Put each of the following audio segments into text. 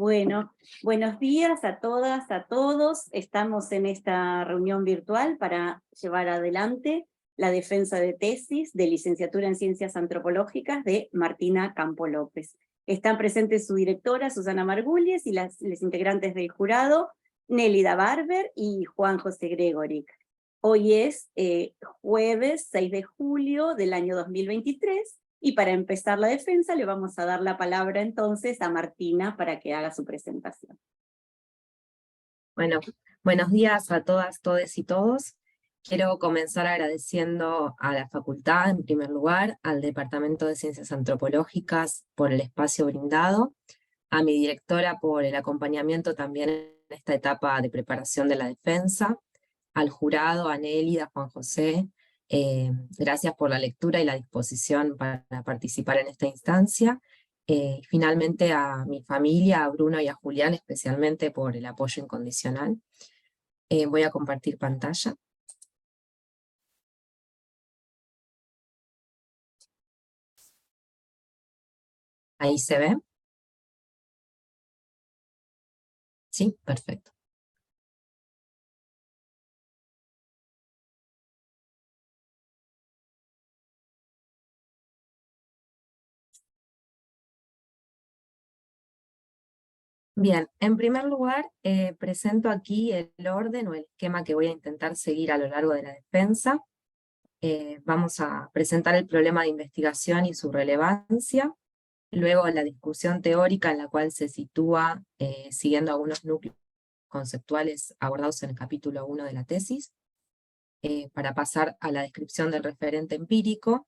Bueno, buenos días a todas, a todos. Estamos en esta reunión virtual para llevar adelante la defensa de tesis de licenciatura en Ciencias Antropológicas de Martina Campo López. Están presentes su directora, Susana Margulles, y los integrantes del jurado, Nélida Barber y Juan José Gregoric. Hoy es jueves 6 de julio del año 2023, y para empezar la defensa le vamos a dar la palabra entonces a Martina para que haga su presentación. Bueno, buenos días a todas, todes y todos. Quiero comenzar agradeciendo a la facultad, en primer lugar, al Departamento de Ciencias Antropológicas por el espacio brindado, a mi directora por el acompañamiento también en esta etapa de preparación de la defensa, al jurado, a Nélida, a Juan José, gracias por la lectura y la disposición para participar en esta instancia. Finalmente a mi familia, a Bruno y a Julián, especialmente por el apoyo incondicional. Voy a compartir pantalla. Ahí se ve. Sí, perfecto. Bien, en primer lugar, presento aquí el orden o el esquema que voy a intentar seguir a lo largo de la defensa. Vamos a presentar el problema de investigación y su relevancia, luego la discusión teórica en la cual se sitúa siguiendo algunos núcleos conceptuales abordados en el capítulo 1 de la tesis, para pasar a la descripción del referente empírico,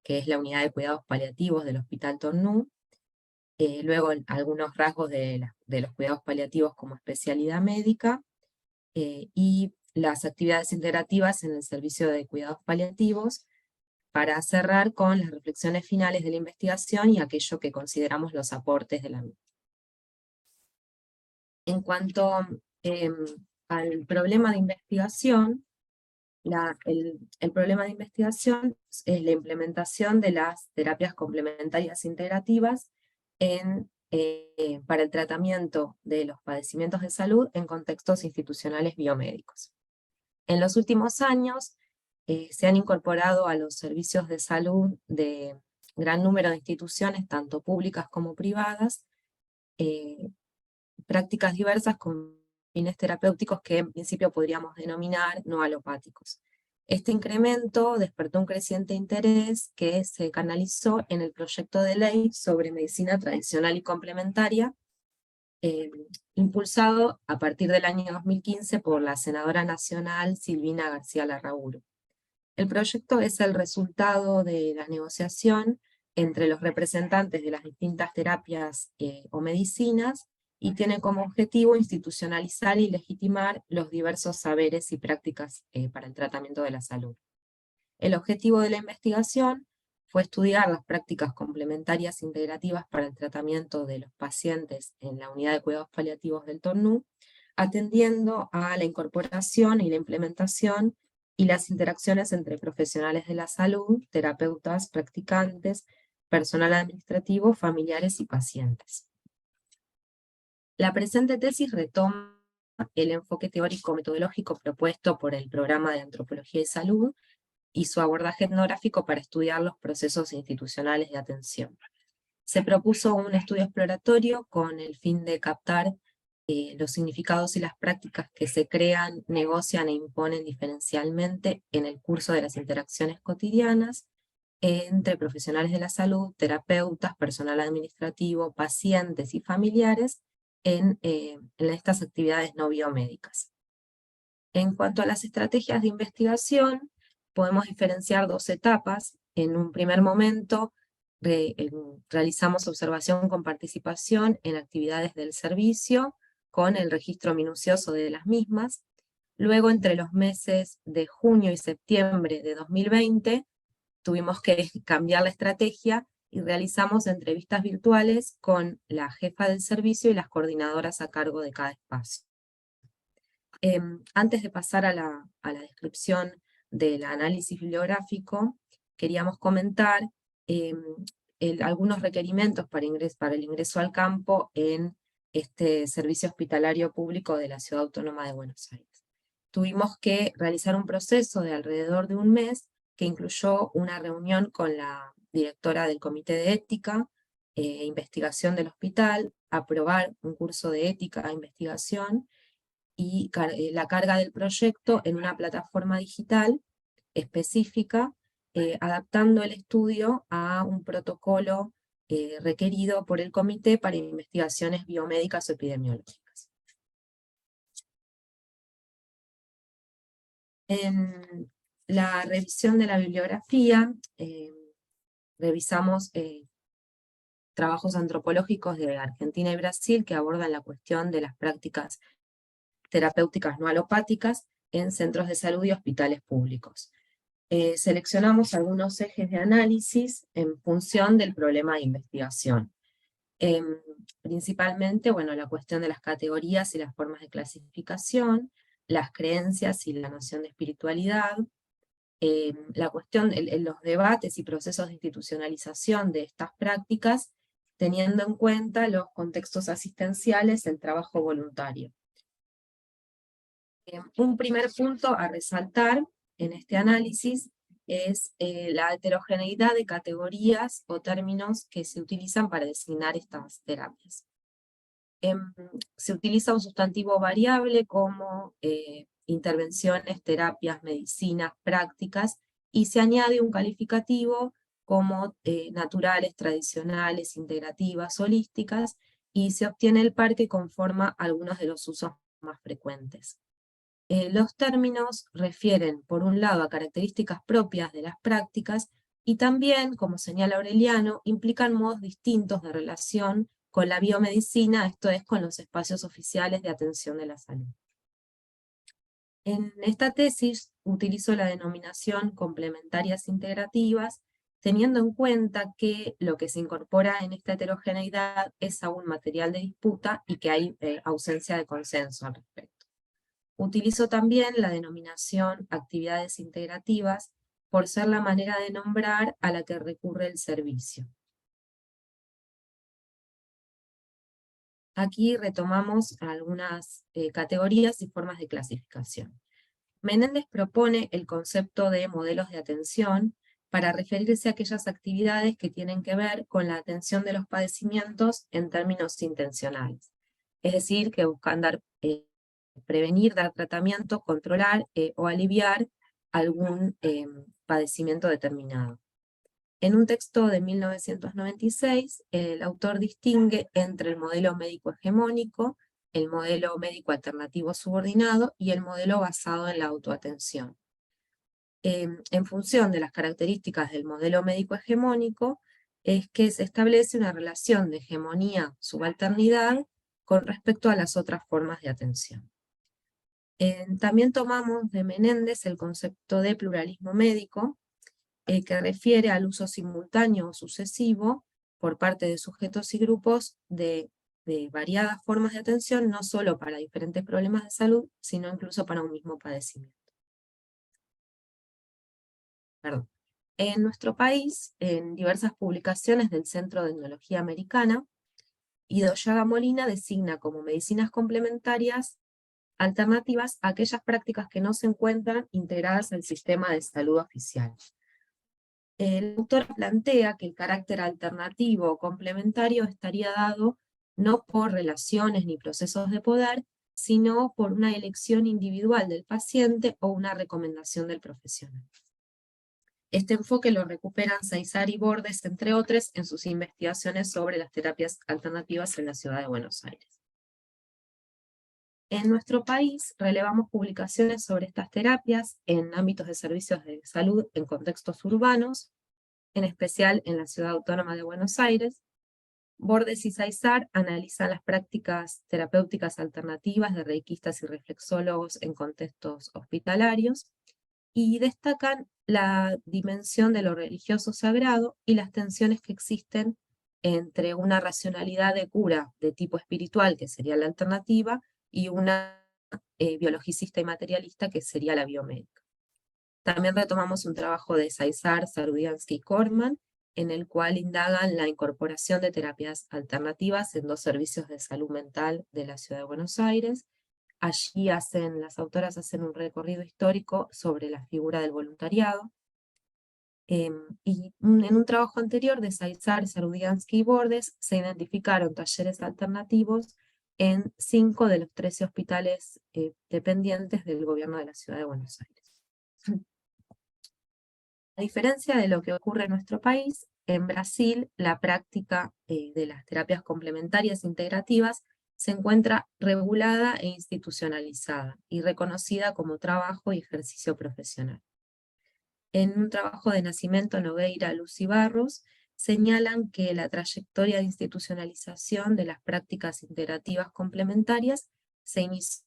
que es la unidad de cuidados paliativos del Hospital Tornú, luego algunos rasgos de los cuidados paliativos como especialidad médica, y las actividades integrativas en el servicio de cuidados paliativos, para cerrar con las reflexiones finales de la investigación y aquello que consideramos los aportes de la misma. En cuanto al problema de investigación, el problema de investigación es la implementación de las terapias complementarias integrativas para el tratamiento de los padecimientos de salud en contextos institucionales biomédicos. En los últimos años se han incorporado a los servicios de salud de gran número de instituciones, tanto públicas como privadas, prácticas diversas con fines terapéuticos que en principio podríamos denominar no alopáticos. Este incremento despertó un creciente interés que se canalizó en el proyecto de ley sobre medicina tradicional y complementaria, impulsado a partir del año 2015 por la senadora nacional Silvina García Larrauri. El proyecto es el resultado de la negociación entre los representantes de las distintas terapias o medicinas, y tiene como objetivo institucionalizar y legitimar los diversos saberes y prácticas para el tratamiento de la salud. El objetivo de la investigación fue estudiar las prácticas complementarias integrativas para el tratamiento de los pacientes en la unidad de cuidados paliativos del Tornú, atendiendo a la incorporación y la implementación y las interacciones entre profesionales de la salud, terapeutas, practicantes, personal administrativo, familiares y pacientes. La presente tesis retoma el enfoque teórico-metodológico propuesto por el Programa de Antropología y Salud y su abordaje etnográfico para estudiar los procesos institucionales de atención. Se propuso un estudio exploratorio con el fin de captar los significados y las prácticas que se crean, negocian e imponen diferencialmente en el curso de las interacciones cotidianas entre profesionales de la salud, terapeutas, personal administrativo, pacientes y familiares en estas actividades no biomédicas. En cuanto a las estrategias de investigación, podemos diferenciar dos etapas. En un primer momento, realizamos observación con participación en actividades del servicio, con el registro minucioso de las mismas. Luego, entre los meses de junio y septiembre de 2020, tuvimos que cambiar la estrategia y realizamos entrevistas virtuales con la jefa del servicio y las coordinadoras a cargo de cada espacio. Antes de pasar a la descripción del análisis bibliográfico, queríamos comentar algunos requerimientos para el ingreso al campo en este servicio hospitalario público de la Ciudad Autónoma de Buenos Aires. Tuvimos que realizar un proceso de alrededor de un mes que incluyó una reunión con la directora del Comité de Ética e Investigación del hospital, aprobar un curso de ética e investigación y la carga del proyecto en una plataforma digital específica, adaptando el estudio a un protocolo requerido por el Comité para Investigaciones Biomédicas o Epidemiológicas. En la revisión de la bibliografía, revisamos trabajos antropológicos de Argentina y Brasil que abordan la cuestión de las prácticas terapéuticas no alopáticas en centros de salud y hospitales públicos. Seleccionamos algunos ejes de análisis en función del problema de investigación. Principalmente, bueno, la cuestión de las categorías y las formas de clasificación, las creencias y la noción de espiritualidad, la cuestión, los debates y procesos de institucionalización de estas prácticas, teniendo en cuenta los contextos asistenciales del trabajo voluntario. Un primer punto a resaltar en este análisis es la heterogeneidad de categorías o términos que se utilizan para designar estas terapias. Se utiliza un sustantivo variable como intervenciones, terapias, medicinas, prácticas, y se añade un calificativo como naturales, tradicionales, integrativas, holísticas, y se obtiene el par que conforma algunos de los usos más frecuentes. Los términos refieren, por un lado, a características propias de las prácticas, y también, como señala Aureliano, implican modos distintos de relación con la biomedicina, esto es, con los espacios oficiales de atención de la salud. En esta tesis utilizo la denominación complementarias integrativas, teniendo en cuenta que lo que se incorpora en esta heterogeneidad es aún material de disputa y que hay ausencia de consenso al respecto. Utilizo también la denominación actividades integrativas por ser la manera de nombrar a la que recurre el servicio. Aquí retomamos algunas categorías y formas de clasificación. Menéndez propone el concepto de modelos de atención para referirse a aquellas actividades que tienen que ver con la atención de los padecimientos en términos intencionales. Es decir, que buscan prevenir, dar tratamiento, controlar o aliviar algún padecimiento determinado. En un texto de 1996, el autor distingue entre el modelo médico hegemónico, el modelo médico alternativo subordinado y el modelo basado en la autoatención. En función de las características del modelo médico hegemónico, es que se establece una relación de hegemonía-subalternidad con respecto a las otras formas de atención. También tomamos de Menéndez el concepto de pluralismo médico, que refiere al uso simultáneo o sucesivo por parte de sujetos y grupos de variadas formas de atención, no solo para diferentes problemas de salud, sino incluso para un mismo padecimiento. Perdón. En nuestro país, en diversas publicaciones del Centro de Etnología Americana, Ido Llaga Molina designa como medicinas complementarias alternativas a aquellas prácticas que no se encuentran integradas al sistema de salud oficial. El autor plantea que el carácter alternativo o complementario estaría dado no por relaciones ni procesos de poder, sino por una elección individual del paciente o una recomendación del profesional. Este enfoque lo recuperan Saizar y Bordes, entre otros, en sus investigaciones sobre las terapias alternativas en la ciudad de Buenos Aires. En nuestro país relevamos publicaciones sobre estas terapias en ámbitos de servicios de salud en contextos urbanos, en especial en la Ciudad Autónoma de Buenos Aires. Bordes y Saizar analizan las prácticas terapéuticas alternativas de reikistas y reflexólogos en contextos hospitalarios, y destacan la dimensión de lo religioso sagrado y las tensiones que existen entre una racionalidad de cura de tipo espiritual, que sería la alternativa, y una biologicista y materialista, que sería la biomédica. También retomamos un trabajo de Saizar, Sarudiansky y Korman, en el cual indagan la incorporación de terapias alternativas en 2 servicios de salud mental de la Ciudad de Buenos Aires. Allí las autoras hacen un recorrido histórico sobre la figura del voluntariado. En un trabajo anterior de Saizar, Sarudiansky y Bordes se identificaron talleres alternativos en 5 de los 13 hospitales dependientes del gobierno de la Ciudad de Buenos Aires. A diferencia de lo que ocurre en nuestro país, en Brasil la práctica de las terapias complementarias integrativas se encuentra regulada e institucionalizada y reconocida como trabajo y ejercicio profesional. En un trabajo de Nascimento, Nogueira, Luz y Barros, señalan que la trayectoria de institucionalización de las prácticas integrativas complementarias se inició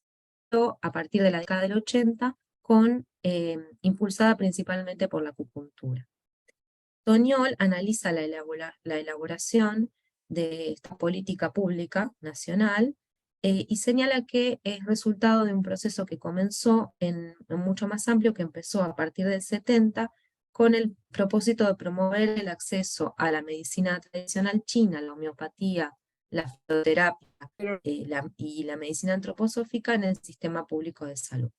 a partir de la década del 80, impulsada principalmente por la acupuntura. Toniol analiza la elaboración de esta política pública nacional y señala que es resultado de un proceso que comenzó en mucho más amplio, que empezó a partir del 70, con el propósito de promover el acceso a la medicina tradicional china, la homeopatía, la fitoterapia y la medicina antroposófica en el sistema público de salud.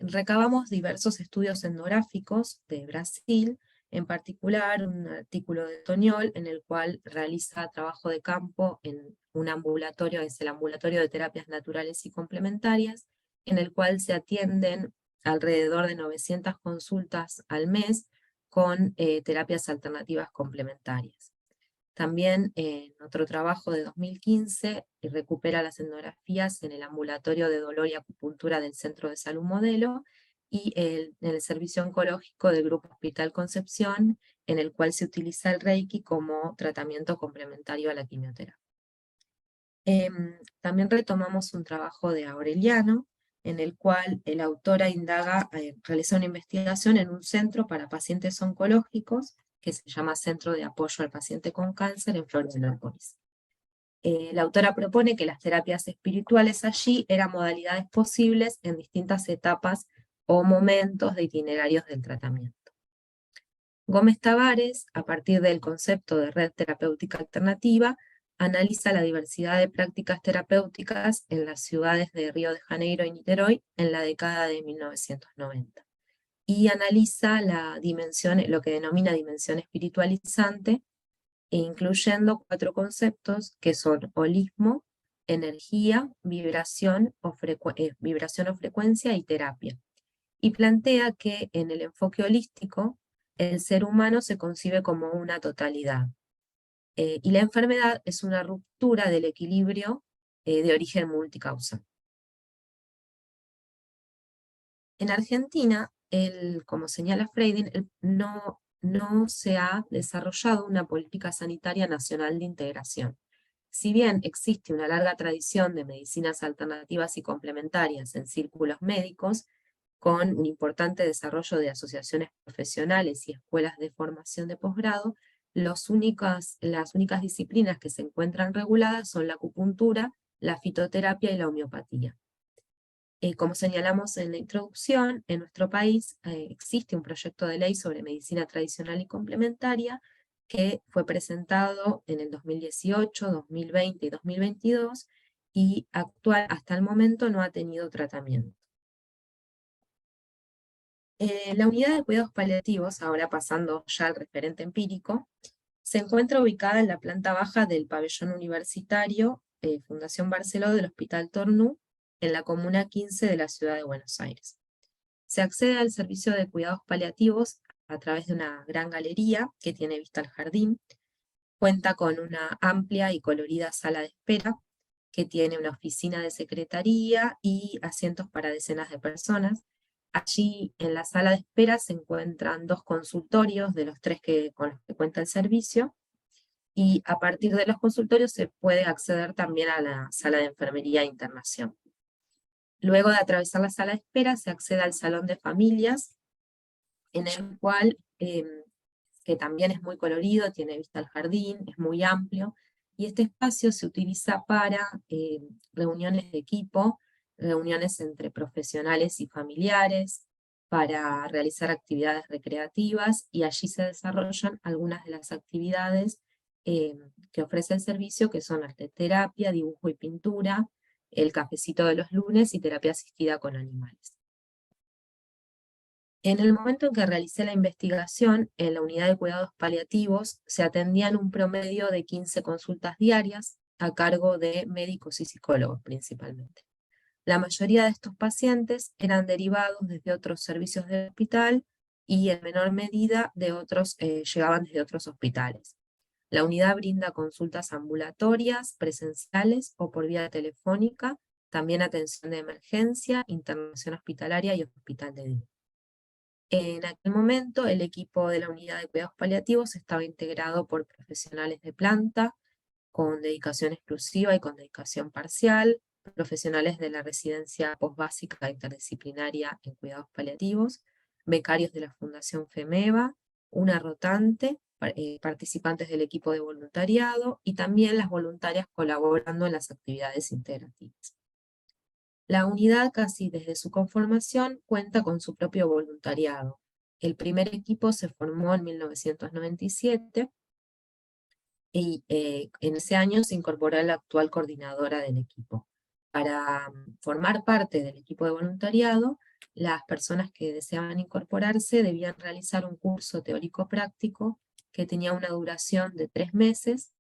Recabamos diversos estudios etnográficos de Brasil, en particular un artículo de Toniol en el cual realiza trabajo de campo en un ambulatorio, es el Ambulatorio de Terapias Naturales y Complementarias, en el cual se atienden alrededor de 900 consultas al mes con terapias alternativas complementarias. También en otro trabajo de 2015 recupera las etnografías en el Ambulatorio de Dolor y Acupuntura del Centro de Salud Modelo y en el servicio oncológico del Grupo Hospital Concepción, en el cual se utiliza el Reiki como tratamiento complementario a la quimioterapia. También retomamos un trabajo de Aureliano, en el cual la autora realiza una investigación en un centro para pacientes oncológicos, que se llama Centro de Apoyo al Paciente con Cáncer en Florianópolis. La autora propone que las terapias espirituales allí eran modalidades posibles en distintas etapas o momentos de itinerarios del tratamiento. Gómez Tavares, a partir del concepto de red terapéutica alternativa, analiza la diversidad de prácticas terapéuticas en las ciudades de Río de Janeiro y Niterói en la década de 1990. Y analiza lo que denomina dimensión espiritualizante, incluyendo 4 conceptos que son holismo, energía, vibración o frecuencia y terapia. Y plantea que en el enfoque holístico, el ser humano se concibe como una totalidad. Y la enfermedad es una ruptura del equilibrio de origen multicausal. En Argentina, como señala Freidin, no se ha desarrollado una política sanitaria nacional de integración. Si bien existe una larga tradición de medicinas alternativas y complementarias en círculos médicos, con un importante desarrollo de asociaciones profesionales y escuelas de formación de posgrado, las únicas disciplinas que se encuentran reguladas son la acupuntura, la fitoterapia y la homeopatía. Como señalamos en la introducción, en nuestro país existe un proyecto de ley sobre medicina tradicional y complementaria que fue presentado en el 2018, 2020 y 2022 y hasta el momento no ha tenido tratamiento. La unidad de cuidados paliativos, ahora pasando ya al referente empírico, se encuentra ubicada en la planta baja del pabellón universitario Fundación Barceló del Hospital Tornú, en la Comuna 15 de la Ciudad de Buenos Aires. Se accede al servicio de cuidados paliativos a través de una gran galería que tiene vista al jardín. Cuenta con una amplia y colorida sala de espera, que tiene una oficina de secretaría y asientos para decenas de personas. Allí en la sala de espera se encuentran 2 consultorios de los 3 con los que cuenta el servicio, y a partir de los consultorios se puede acceder también a la sala de enfermería e internación. Luego de atravesar la sala de espera se accede al salón de familias, en el cual, que también es muy colorido, tiene vista al jardín, es muy amplio, y este espacio se utiliza para reuniones de equipo, reuniones entre profesionales y familiares, para realizar actividades recreativas, y allí se desarrollan algunas de las actividades que ofrece el servicio, que son arteterapia, dibujo y pintura, el cafecito de los lunes y terapia asistida con animales. En el momento en que realicé la investigación, en la unidad de cuidados paliativos se atendían un promedio de 15 consultas diarias a cargo de médicos y psicólogos principalmente. La mayoría de estos pacientes eran derivados desde otros servicios del hospital y en menor medida llegaban desde otros hospitales. La unidad brinda consultas ambulatorias, presenciales o por vía telefónica, también atención de emergencia, internación hospitalaria y hospital de día. En aquel momento, el equipo de la unidad de cuidados paliativos estaba integrado por profesionales de planta, con dedicación exclusiva y con dedicación parcial, profesionales de la residencia posbásica interdisciplinaria en cuidados paliativos, becarios de la Fundación FEMEVA, una rotante, participantes del equipo de voluntariado y también las voluntarias colaborando en las actividades integrativas. La unidad, casi desde su conformación, cuenta con su propio voluntariado. El primer equipo se formó en 1997 y en ese año se incorporó la actual coordinadora del equipo. Para formar parte del equipo de voluntariado, las personas que deseaban incorporarse debían realizar un curso teórico-práctico que tenía una duración de 3 meses,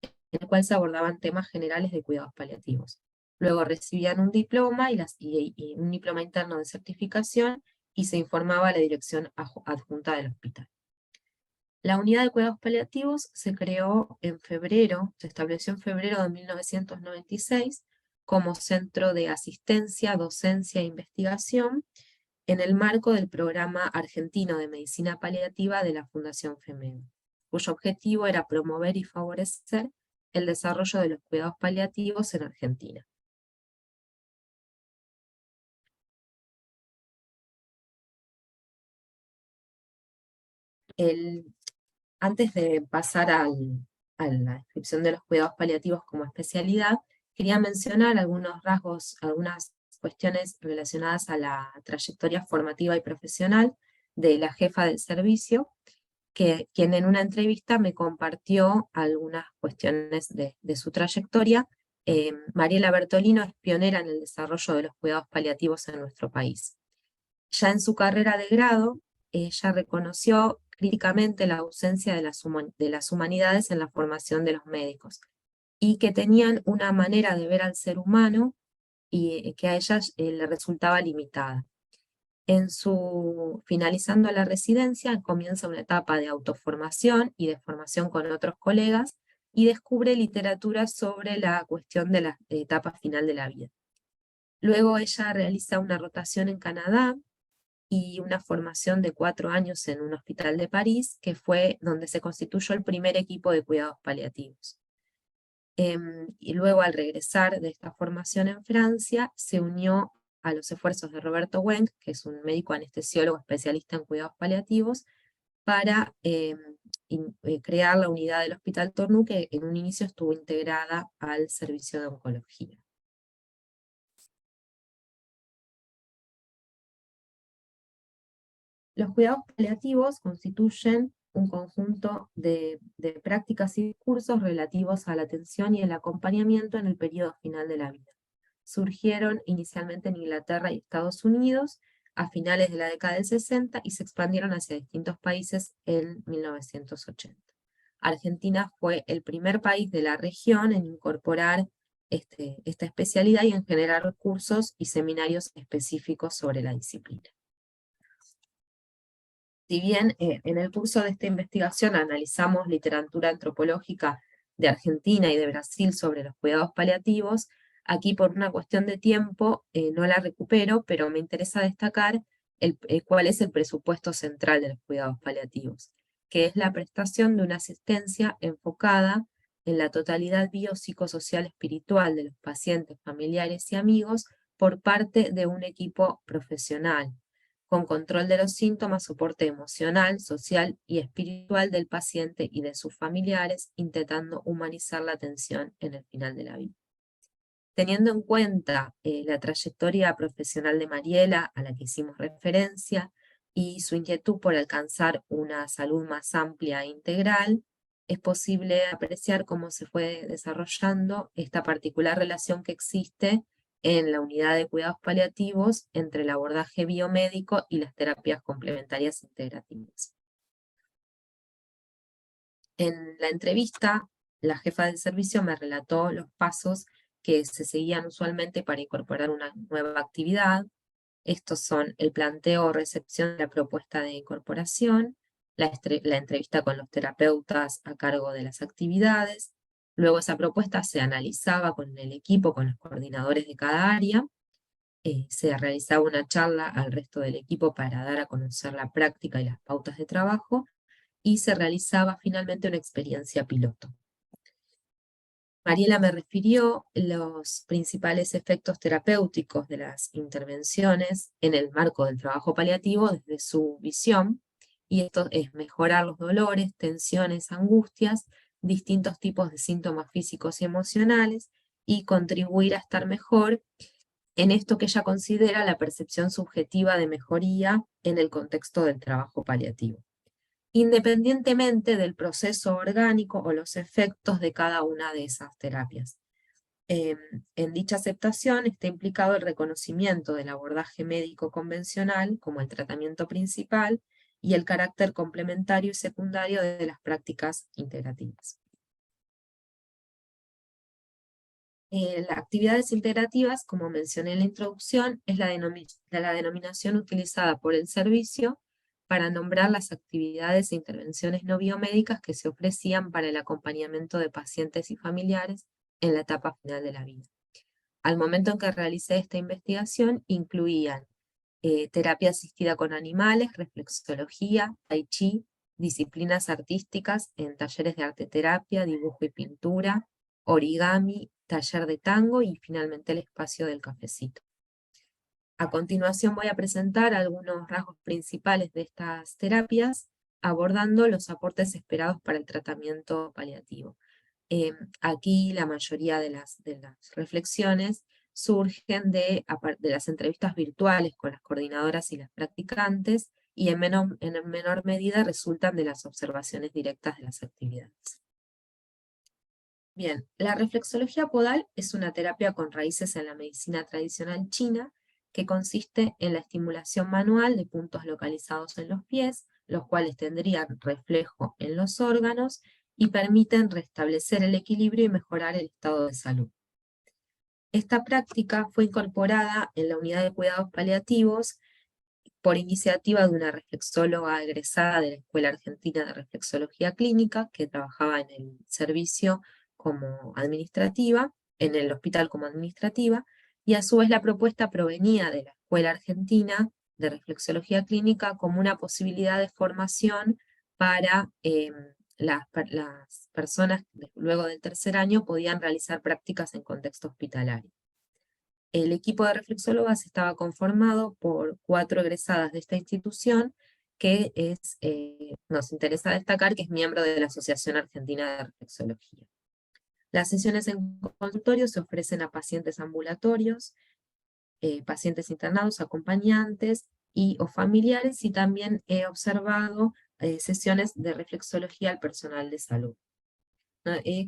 en el cual se abordaban temas generales de cuidados paliativos. Luego recibían un diploma y un diploma interno de certificación, y se informaba a la dirección adjunta del hospital. La unidad de cuidados paliativos se creó en febrero, se estableció en febrero de 1996 como centro de asistencia, docencia e investigación en el marco del programa argentino de medicina paliativa de la Fundación FEMEVA, cuyo objetivo era promover y favorecer el desarrollo de los cuidados paliativos en Argentina. Antes de pasar a la descripción de los cuidados paliativos como especialidad, quería mencionar algunos rasgos, algunas cuestiones relacionadas a la trayectoria formativa y profesional de la jefa del servicio, quien en una entrevista me compartió algunas cuestiones de su trayectoria. Mariela Bertolino es pionera en el desarrollo de los cuidados paliativos en nuestro país. Ya en su carrera de grado, ella reconoció críticamente la ausencia de las humanidades en la formación de los médicos, y que tenían una manera de ver al ser humano y que a ella le resultaba limitada. Finalizando la residencia, comienza una etapa de autoformación y de formación con otros colegas, y descubre literatura sobre la cuestión de la etapa final de la vida. Luego ella realiza una rotación en Canadá y una formación de 4 años en un hospital de París, que fue donde se constituyó el primer equipo de cuidados paliativos. Y luego, al regresar de esta formación en Francia, se unió a los esfuerzos de Roberto Wenck, que es un médico anestesiólogo especialista en cuidados paliativos, para crear la unidad del Hospital Tornú, que en un inicio estuvo integrada al servicio de oncología. Los cuidados paliativos constituyen un conjunto de prácticas y discursos relativos a la atención y el acompañamiento en el periodo final de la vida. Surgieron inicialmente en Inglaterra y Estados Unidos a finales de la década del 60 y se expandieron hacia distintos países en 1980. Argentina fue el primer país de la región en incorporar esta especialidad y en generar cursos y seminarios específicos sobre la disciplina. Si bien en el curso de esta investigación analizamos literatura antropológica de Argentina y de Brasil sobre los cuidados paliativos, aquí por una cuestión de tiempo no la recupero, pero me interesa destacar cuál es el presupuesto central de los cuidados paliativos, que es la prestación de una asistencia enfocada en la totalidad biopsicosocial espiritual de los pacientes, familiares y amigos por parte de un equipo profesional, con control de los síntomas, soporte emocional, social y espiritual del paciente y de sus familiares, intentando humanizar la atención en el final de la vida. Teniendo en cuenta la trayectoria profesional de Mariela, a la que hicimos referencia, y su inquietud por alcanzar una salud más amplia e integral, es posible apreciar cómo se fue desarrollando esta particular relación que existe en la unidad de cuidados paliativos entre el abordaje biomédico y las terapias complementarias integrativas. En la entrevista, la jefa del servicio me relató los pasos que se seguían usualmente para incorporar una nueva actividad. Estos son el planteo o recepción de la propuesta de incorporación, la entrevista con los terapeutas a cargo de las actividades, luego esa propuesta se analizaba con el equipo, con los coordinadores de cada área, se realizaba una charla al resto del equipo para dar a conocer la práctica y las pautas de trabajo, y se realizaba finalmente una experiencia piloto. Mariela me refirió los principales efectos terapéuticos de las intervenciones en el marco del trabajo paliativo desde su visión, y esto es mejorar los dolores, tensiones, angustias, distintos tipos de síntomas físicos y emocionales, y contribuir a estar mejor en esto que ella considera la percepción subjetiva de mejoría en el contexto del trabajo paliativo, independientemente del proceso orgánico o los efectos de cada una de esas terapias. En dicha aceptación está implicado el reconocimiento del abordaje médico convencional como el tratamiento principal y el carácter complementario y secundario de las prácticas integrativas. Las actividades integrativas, como mencioné en la introducción, es la denominación utilizada por el servicio para nombrar las actividades e intervenciones no biomédicas que se ofrecían para el acompañamiento de pacientes y familiares en la etapa final de la vida. Al momento en que realicé esta investigación, incluían terapia asistida con animales, reflexología, tai chi, disciplinas artísticas en talleres de arteterapia, dibujo y pintura, origami, taller de tango y finalmente el espacio del cafecito. A continuación voy a presentar algunos rasgos principales de estas terapias, abordando los aportes esperados para el tratamiento paliativo. Aquí la mayoría de las reflexiones surgen de las entrevistas virtuales con las coordinadoras y las practicantes, y en menor medida resultan de las observaciones directas de las actividades. Bien, la reflexología podal es una terapia con raíces en la medicina tradicional china, que consiste en la estimulación manual de puntos localizados en los pies, los cuales tendrían reflejo en los órganos y permiten restablecer el equilibrio y mejorar el estado de salud. Esta práctica fue incorporada en la unidad de cuidados paliativos por iniciativa de una reflexóloga egresada de la Escuela Argentina de Reflexología Clínica, que trabajaba en el servicio como administrativa, en el hospital como administrativa, y a su vez la propuesta provenía de la Escuela Argentina de Reflexología Clínica como una posibilidad de formación para las personas que luego del tercer año podían realizar prácticas en contexto hospitalario. El equipo de reflexólogas estaba conformado por 4 egresadas de esta institución, que nos interesa destacar que es miembro de la Asociación Argentina de Reflexología. Las sesiones en consultorio se ofrecen a pacientes ambulatorios, pacientes internados, acompañantes o familiares, y también he observado sesiones de reflexología al personal de salud.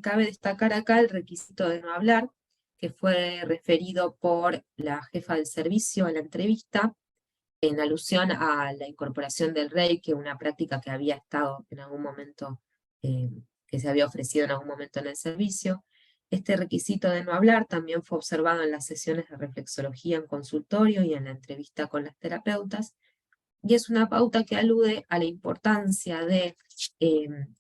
Cabe destacar acá el requisito de no hablar, que fue referido por la jefa del servicio en la entrevista, en alusión a la incorporación del Reiki, una práctica que había estado en algún momento, que se había ofrecido en algún momento en el servicio. Este requisito de no hablar también fue observado en las sesiones de reflexología en consultorio y en la entrevista con las terapeutas, y es una pauta que alude a la importancia de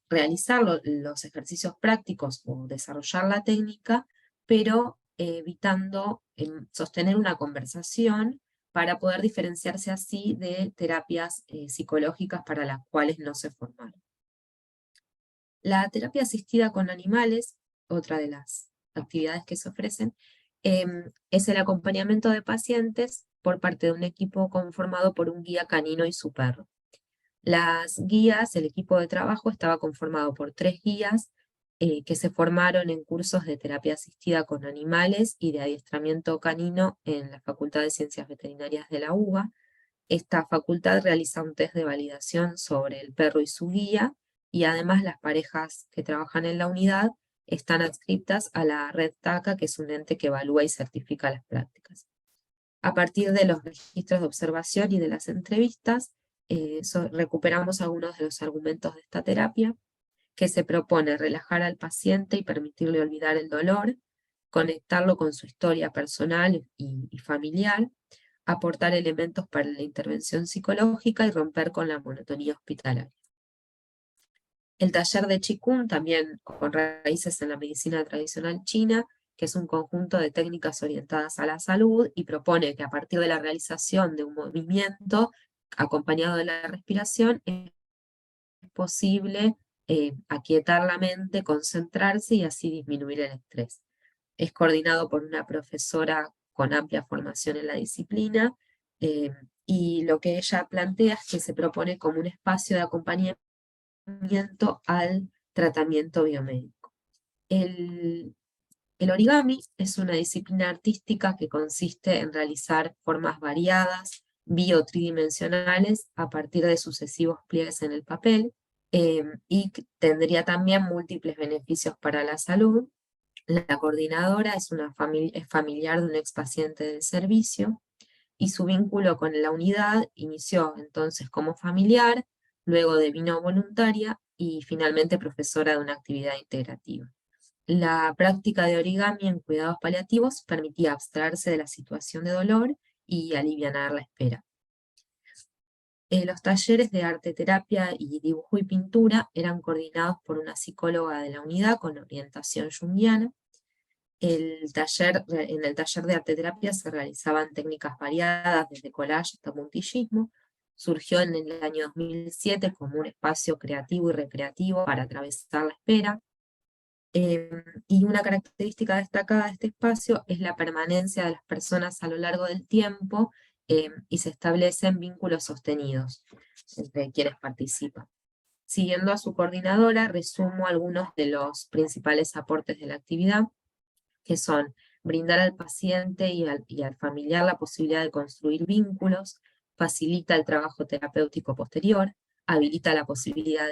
realizar los ejercicios prácticos o desarrollar la técnica, pero evitando sostener una conversación para poder diferenciarse así de terapias psicológicas para las cuales no se formaron. La terapia asistida con animales, otra de las actividades que se ofrecen, es el acompañamiento de pacientes por parte de un equipo conformado por un guía canino y su perro. Las guías, el equipo de trabajo estaba conformado por 3 guías que se formaron en cursos de terapia asistida con animales y de adiestramiento canino en la Facultad de Ciencias Veterinarias de la UBA. Esta facultad realiza un test de validación sobre el perro y su guía, y además las parejas que trabajan en la unidad están adscritas a la red TACA, que es un ente que evalúa y certifica las prácticas. A partir de los registros de observación y de las entrevistas, recuperamos algunos de los argumentos de esta terapia, que se propone relajar al paciente y permitirle olvidar el dolor, conectarlo con su historia personal y familiar, aportar elementos para la intervención psicológica y romper con la monotonía hospitalaria. El taller de Qigong, también con raíces en la medicina tradicional china, que es un conjunto de técnicas orientadas a la salud y propone que a partir de la realización de un movimiento acompañado de la respiración es posible aquietar la mente, concentrarse y así disminuir el estrés. Es coordinado por una profesora con amplia formación en la disciplina, y lo que ella plantea es que se propone como un espacio de acompañamiento al tratamiento biomédico. El origami es una disciplina artística que consiste en realizar formas variadas, tridimensionales, a partir de sucesivos pliegues en el papel, y tendría también múltiples beneficios para la salud. La coordinadora es familiar de un expaciente del servicio, y su vínculo con la unidad inició entonces como familiar, luego devino voluntaria y finalmente profesora de una actividad integrativa. La práctica de origami en cuidados paliativos permitía abstraerse de la situación de dolor y alivianar la espera. Los talleres de arte terapia y dibujo y pintura eran coordinados por una psicóloga de la unidad con orientación junguiana. En el taller de arte terapia se realizaban técnicas variadas, desde collage hasta puntillismo. Surgió en el año 2007 como un espacio creativo y recreativo para atravesar la espera. Y una característica destacada de este espacio es la permanencia de las personas a lo largo del tiempo, y se establecen vínculos sostenidos entre quienes participan. Siguiendo a su coordinadora, resumo algunos de los principales aportes de la actividad, que son brindar al paciente y al familiar la posibilidad de construir vínculos, facilita el trabajo terapéutico posterior, habilita la posibilidad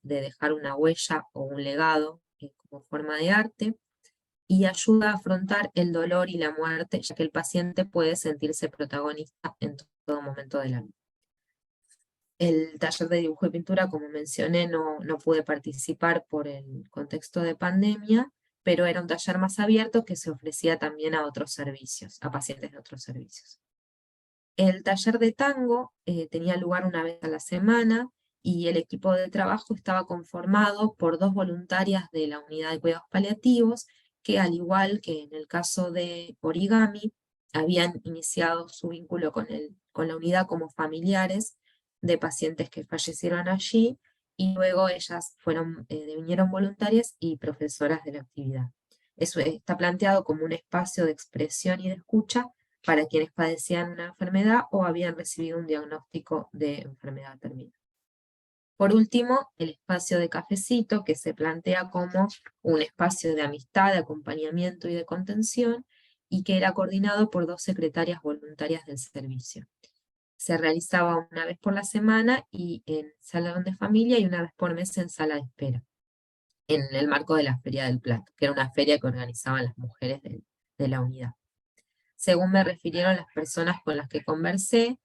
de dejar una huella o un legado como forma de arte, y ayuda a afrontar el dolor y la muerte, ya que el paciente puede sentirse protagonista en todo momento de la vida. El taller de dibujo y pintura, como mencioné, no pude participar por el contexto de pandemia, pero era un taller más abierto que se ofrecía también a otros servicios, a pacientes de otros servicios. El taller de tango tenía lugar una vez a la semana, y el equipo de trabajo estaba conformado por 2 voluntarias de la unidad de cuidados paliativos, que al igual que en el caso de origami, habían iniciado su vínculo con la unidad como familiares de pacientes que fallecieron allí, y luego ellas devinieron voluntarias y profesoras de la actividad. Eso está planteado como un espacio de expresión y de escucha para quienes padecían una enfermedad o habían recibido un diagnóstico de enfermedad terminal. Por último, el espacio de cafecito, que se plantea como un espacio de amistad, de acompañamiento y de contención, y que era coordinado por 2 secretarias voluntarias del servicio. Se realizaba una vez por la semana y en salón de familia, y una vez por mes en sala de espera, en el marco de la Feria del Plato, que era una feria que organizaban las mujeres de la unidad. Según me refirieron las personas con las que conversé,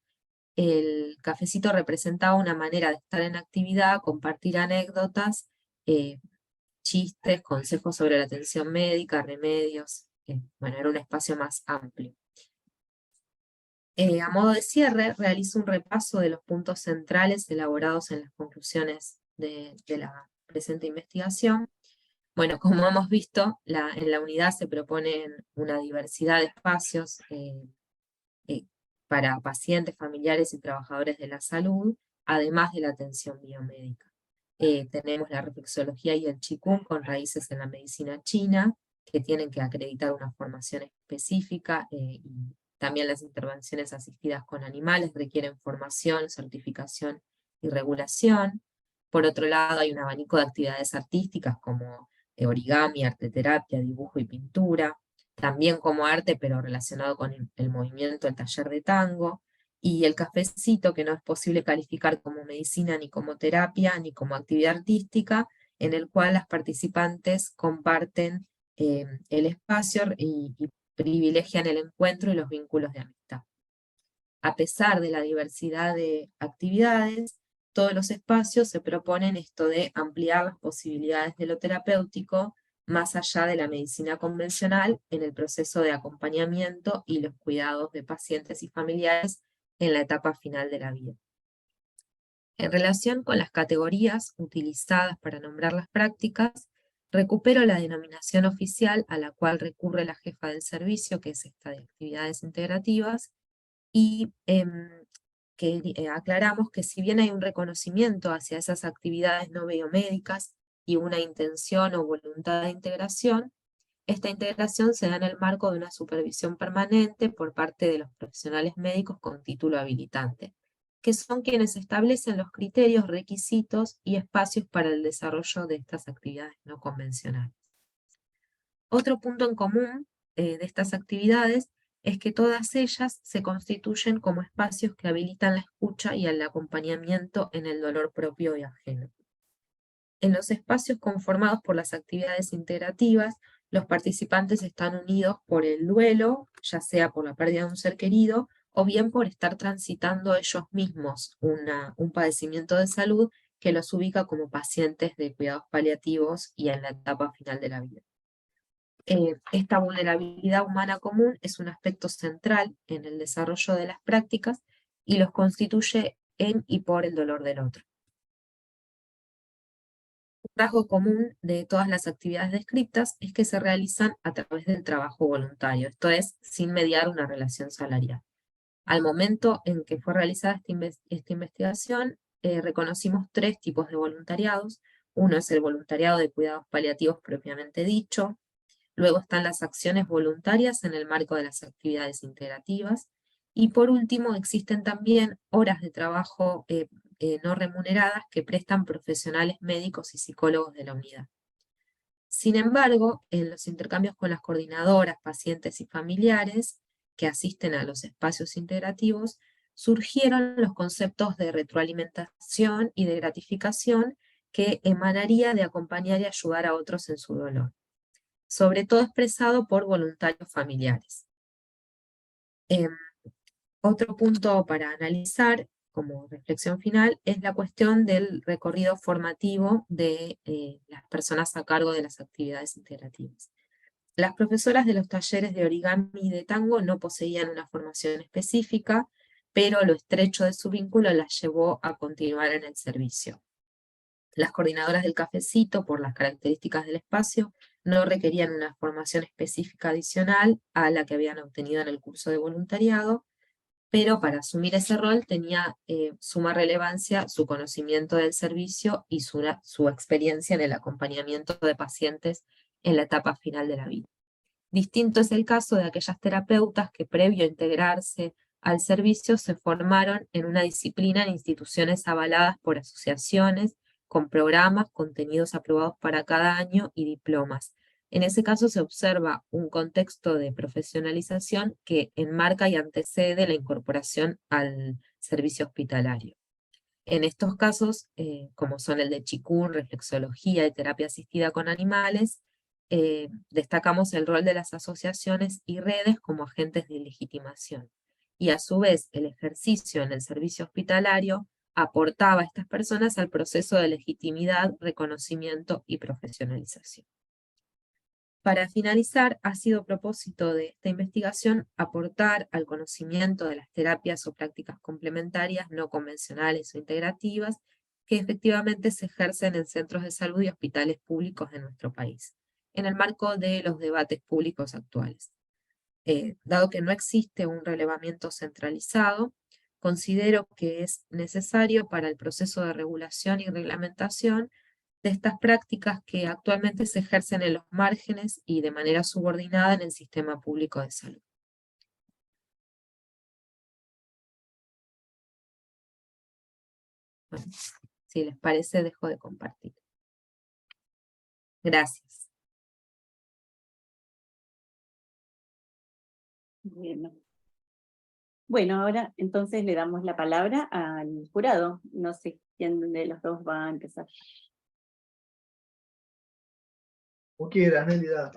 el cafecito representaba una manera de estar en actividad, compartir anécdotas, chistes, consejos sobre la atención médica, remedios. Bueno, era un espacio más amplio. A modo de cierre, realizo un repaso de los puntos centrales elaborados en las conclusiones de la presente investigación. Bueno, como hemos visto, en la unidad se proponen una diversidad de espacios para pacientes, familiares y trabajadores de la salud, además de la atención biomédica. Tenemos la reflexología y el Qigong con raíces en la medicina china, que tienen que acreditar una formación específica, y también las intervenciones asistidas con animales requieren formación, certificación y regulación. Por otro lado, hay un abanico de actividades artísticas como origami, arteterapia, dibujo y pintura, también como arte, pero relacionado con el movimiento, el taller de tango, y el cafecito, que no es posible calificar como medicina, ni como terapia, ni como actividad artística, en el cual las participantes comparten el espacio y privilegian el encuentro y los vínculos de amistad. A pesar de la diversidad de actividades, todos los espacios se proponen esto de ampliar las posibilidades de lo terapéutico más allá de la medicina convencional en el proceso de acompañamiento y los cuidados de pacientes y familiares en la etapa final de la vida. En relación con las categorías utilizadas para nombrar las prácticas, recupero la denominación oficial a la cual recurre la jefa del servicio, que es esta de actividades integrativas, y aclaramos que si bien hay un reconocimiento hacia esas actividades no biomédicas y una intención o voluntad de integración, esta integración se da en el marco de una supervisión permanente por parte de los profesionales médicos con título habilitante, que son quienes establecen los criterios, requisitos y espacios para el desarrollo de estas actividades no convencionales. Otro punto en común de estas actividades es que todas ellas se constituyen como espacios que habilitan la escucha y el acompañamiento en el dolor propio y ajeno. En los espacios conformados por las actividades integrativas, los participantes están unidos por el duelo, ya sea por la pérdida de un ser querido, o bien por estar transitando ellos mismos un padecimiento de salud que los ubica como pacientes de cuidados paliativos y en la etapa final de la vida. Esta vulnerabilidad humana común es un aspecto central en el desarrollo de las prácticas y los constituye en y por el dolor del otro. Un rasgo común de todas las actividades descritas es que se realizan a través del trabajo voluntario, esto es, sin mediar una relación salarial. Al momento en que fue realizada esta investigación, reconocimos 3 tipos de voluntariados. Uno es el voluntariado de cuidados paliativos propiamente dicho. Luego están las acciones voluntarias en el marco de las actividades integrativas. Y por último, existen también horas de trabajo no remuneradas que prestan profesionales médicos y psicólogos de la unidad. Sin embargo, en los intercambios con las coordinadoras, pacientes y familiares que asisten a los espacios integrativos, surgieron los conceptos de retroalimentación y de gratificación que emanaría de acompañar y ayudar a otros en su dolor, sobre todo expresado por voluntarios familiares. Otro punto para analizar como reflexión final es la cuestión del recorrido formativo de las personas a cargo de las actividades integrativas. Las profesoras de los talleres de origami y de tango no poseían una formación específica, pero lo estrecho de su vínculo las llevó a continuar en el servicio. Las coordinadoras del cafecito, por las características del espacio, no requerían una formación específica adicional a la que habían obtenido en el curso de voluntariado, pero para asumir ese rol tenía suma relevancia su conocimiento del servicio y su experiencia en el acompañamiento de pacientes en la etapa final de la vida. Distinto es el caso de aquellas terapeutas que previo a integrarse al servicio se formaron en una disciplina en instituciones avaladas por asociaciones, con programas, contenidos aprobados para cada año y diplomas. En ese caso se observa un contexto de profesionalización que enmarca y antecede la incorporación al servicio hospitalario. En estos casos, como son el de Qigong, reflexología y terapia asistida con animales, destacamos el rol de las asociaciones y redes como agentes de legitimación. Y a su vez, el ejercicio en el servicio hospitalario aportaba a estas personas al proceso de legitimidad, reconocimiento y profesionalización. Para finalizar, ha sido propósito de esta investigación aportar al conocimiento de las terapias o prácticas complementarias no convencionales o integrativas que efectivamente se ejercen en centros de salud y hospitales públicos de nuestro país, en el marco de los debates públicos actuales. Dado que no existe un relevamiento centralizado, considero que es necesario para el proceso de regulación y reglamentación de estas prácticas que actualmente se ejercen en los márgenes y de manera subordinada en el sistema público de salud. Bueno, si les parece, dejo de compartir. Gracias. Bueno. Bueno, ahora entonces le damos la palabra al jurado. No sé quién de los dos va a empezar. Como quieras, Nélida.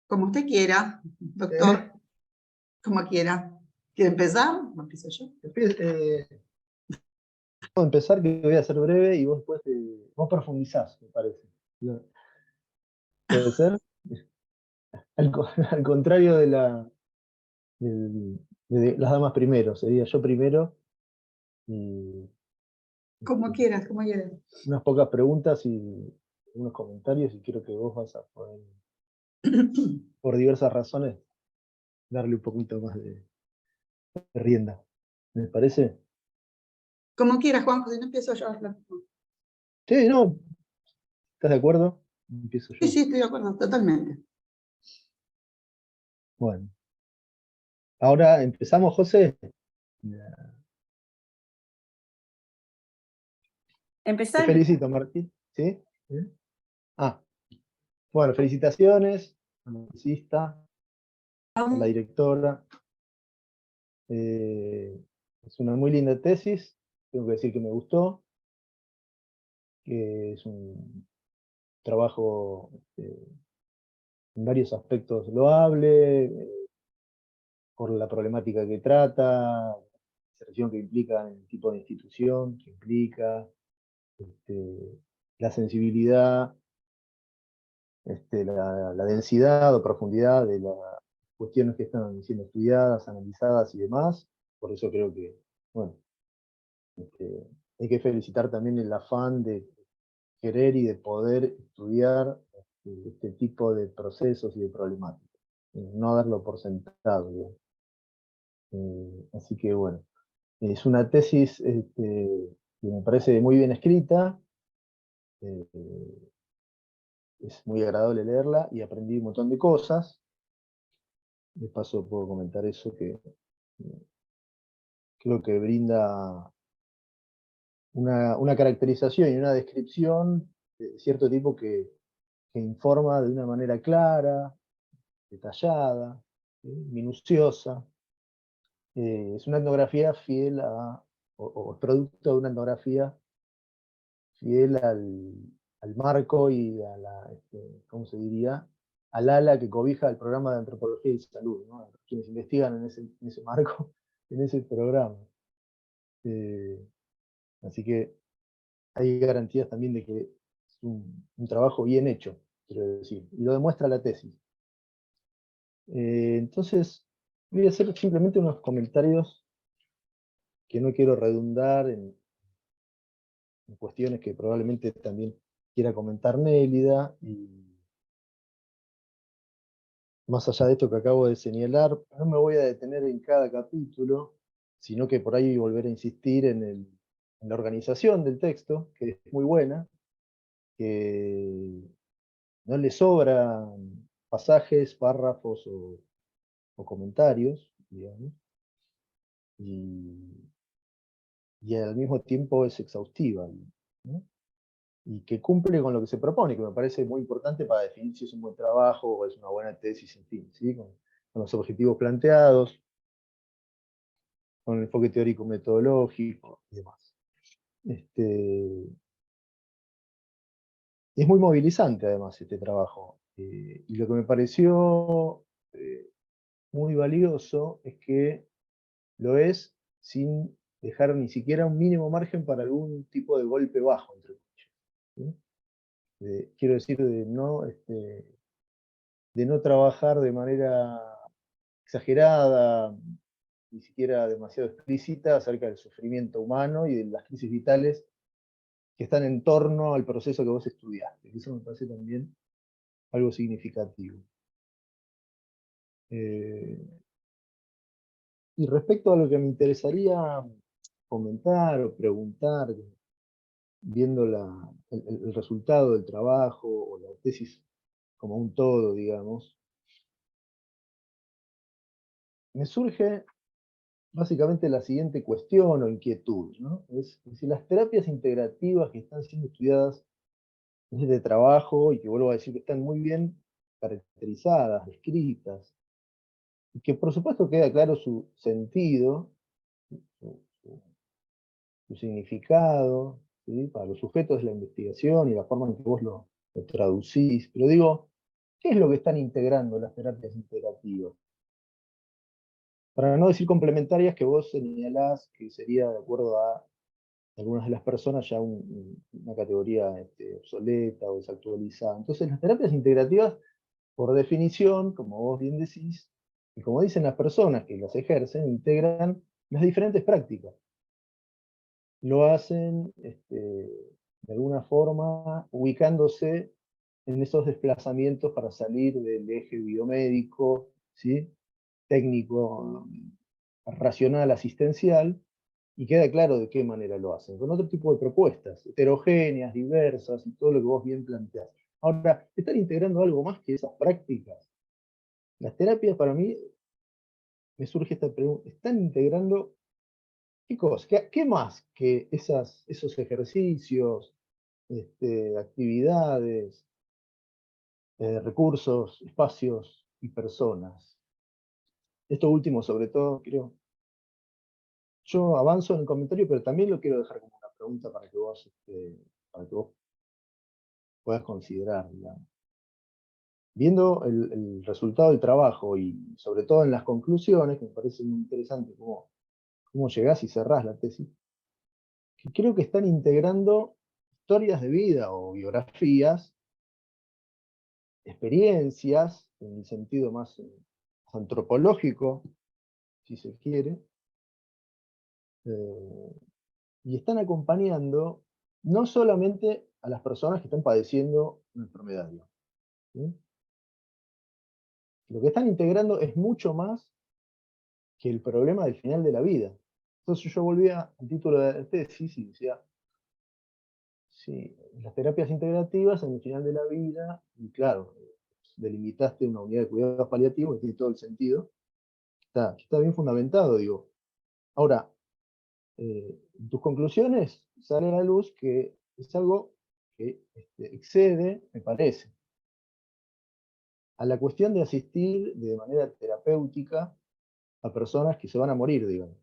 Como usted quiera, doctor, como quiera. ¿Quiere empezar? ¿O empiezo yo? Puedo empezar, que voy a ser breve y vos después vos profundizás, me parece. ¿Puede ser? Al contrario de de las damas primero, sería yo primero y Como quieras, como quieras. unas pocas preguntas y unos comentarios, y creo que vos vas a poder, por diversas razones, darle un poquito más de rienda. ¿Me parece? Como quieras, Juanjo, si no empiezo yo a hablar. Sí, no. ¿Estás de acuerdo? Empiezo yo. Sí, estoy de acuerdo, totalmente. Bueno. Ahora empezamos, José. Te Empezar. felicito, Martín. ¿Sí? ¿Sí? Ah, bueno, felicitaciones a la publicista, a la directora. Es una muy linda tesis. Tengo que decir que me gustó, que es un trabajo en varios aspectos loable, por la problemática que trata, la inserción que implica, el tipo de institución que implica, la sensibilidad, la densidad o profundidad de las cuestiones que están siendo estudiadas, analizadas y demás. Por eso creo que, bueno, hay que felicitar también el afán de querer y de poder estudiar este tipo de procesos y de problemáticas, no darlo por sentado, digamos. Así que bueno, es una tesis que me parece muy bien escrita, eh, es muy agradable leerla y aprendí un montón de cosas. De paso puedo comentar eso, que creo que brinda una caracterización y una descripción de cierto tipo que informa de una manera clara, detallada, minuciosa. Es una etnografía fiel o producto de una etnografía fiel al marco y a la, ¿cómo se diría? Al ala que cobija el programa de antropología y salud, ¿no? Quienes investigan en ese marco, en ese programa. Así que hay garantías también de que es un trabajo bien hecho, quiero decir, y lo demuestra la tesis. Entonces, voy a hacer simplemente unos comentarios que no quiero redundar en cuestiones que probablemente también quiera comentar Nélida, y más allá de esto que acabo de señalar, no me voy a detener en cada capítulo, sino que por ahí volver a insistir en la organización del texto, que es muy buena, que no le sobran pasajes, párrafos o comentarios, digamos, y al mismo tiempo es exhaustiva, ¿no? Y que cumple con lo que se propone, que me parece muy importante para definir si es un buen trabajo o es una buena tesis, en fin, ¿sí? Con los objetivos planteados, con el enfoque teórico metodológico y demás. Es muy movilizante además este trabajo, y lo que me pareció muy valioso es que lo es sin dejar ni siquiera un mínimo margen para algún tipo de golpe bajo, entre comillas, ¿sí? Quiero decir, de no trabajar de manera exagerada, ni siquiera demasiado explícita, acerca del sufrimiento humano y de las crisis vitales que están en torno al proceso que vos estudiaste. Eso me parece también algo significativo. Y respecto a lo que me interesaría comentar o preguntar, viendo el resultado del trabajo o la tesis como un todo, digamos, me surge básicamente la siguiente cuestión o inquietud, ¿no? Es si las terapias integrativas que están siendo estudiadas en este trabajo, y que vuelvo a decir que están muy bien caracterizadas, descritas, y que por supuesto queda claro su sentido, su significado, ¿sí? Para los sujetos de la investigación y la forma en que vos lo traducís. Pero digo, ¿qué es lo que están integrando las terapias integrativas? Para no decir complementarias, que vos señalás que sería de acuerdo a algunas de las personas ya una categoría obsoleta o desactualizada. Entonces las terapias integrativas, por definición, como vos bien decís, y como dicen las personas que las ejercen, integran las diferentes prácticas. Lo hacen de alguna forma ubicándose en esos desplazamientos para salir del eje biomédico, ¿sí? Técnico, racional, asistencial, y queda claro de qué manera lo hacen, con otro tipo de propuestas, heterogéneas, diversas, y todo lo que vos bien planteás. Ahora, están integrando algo más que esas prácticas. Las terapias, para mí, me surge esta pregunta, ¿están integrando qué cosas? ¿Qué más que esos ejercicios, actividades, recursos, espacios y personas? Esto último, sobre todo, creo. Yo avanzo en el comentario, pero también lo quiero dejar como una pregunta para que vos puedas considerar, digamos. Viendo el resultado del trabajo y sobre todo en las conclusiones, que me parece muy interesante cómo llegás y cerrás la tesis, que creo que están integrando historias de vida o biografías, experiencias, en el sentido más antropológico, si se quiere, y están acompañando no solamente a las personas que están padeciendo una enfermedad, ¿sí? Lo que están integrando es mucho más que el problema del final de la vida. Entonces yo volvía al título de la tesis y decía, sí, las terapias integrativas en el final de la vida, y claro, delimitaste una unidad de cuidados paliativos, que tiene todo el sentido, está bien fundamentado, digo. Ahora, en tus conclusiones sale a la luz que es algo que excede, me parece, a la cuestión de asistir de manera terapéutica a personas que se van a morir, digamos.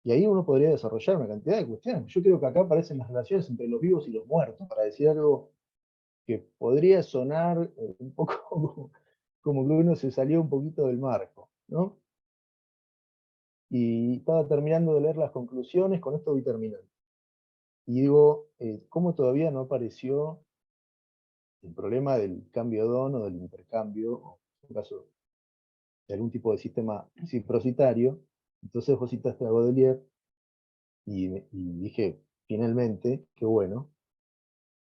Y ahí uno podría desarrollar una cantidad de cuestiones. Yo creo que acá aparecen las relaciones entre los vivos y los muertos, para decir algo que podría sonar un poco como que uno se salió un poquito del marco, ¿no? Y estaba terminando de leer las conclusiones, con esto voy terminando. Y digo, ¿cómo todavía no apareció el problema del cambio don o del intercambio, o en este caso de algún tipo de sistema reciprocitario? Entonces vos citaste a Baudelaire y dije, finalmente, qué bueno.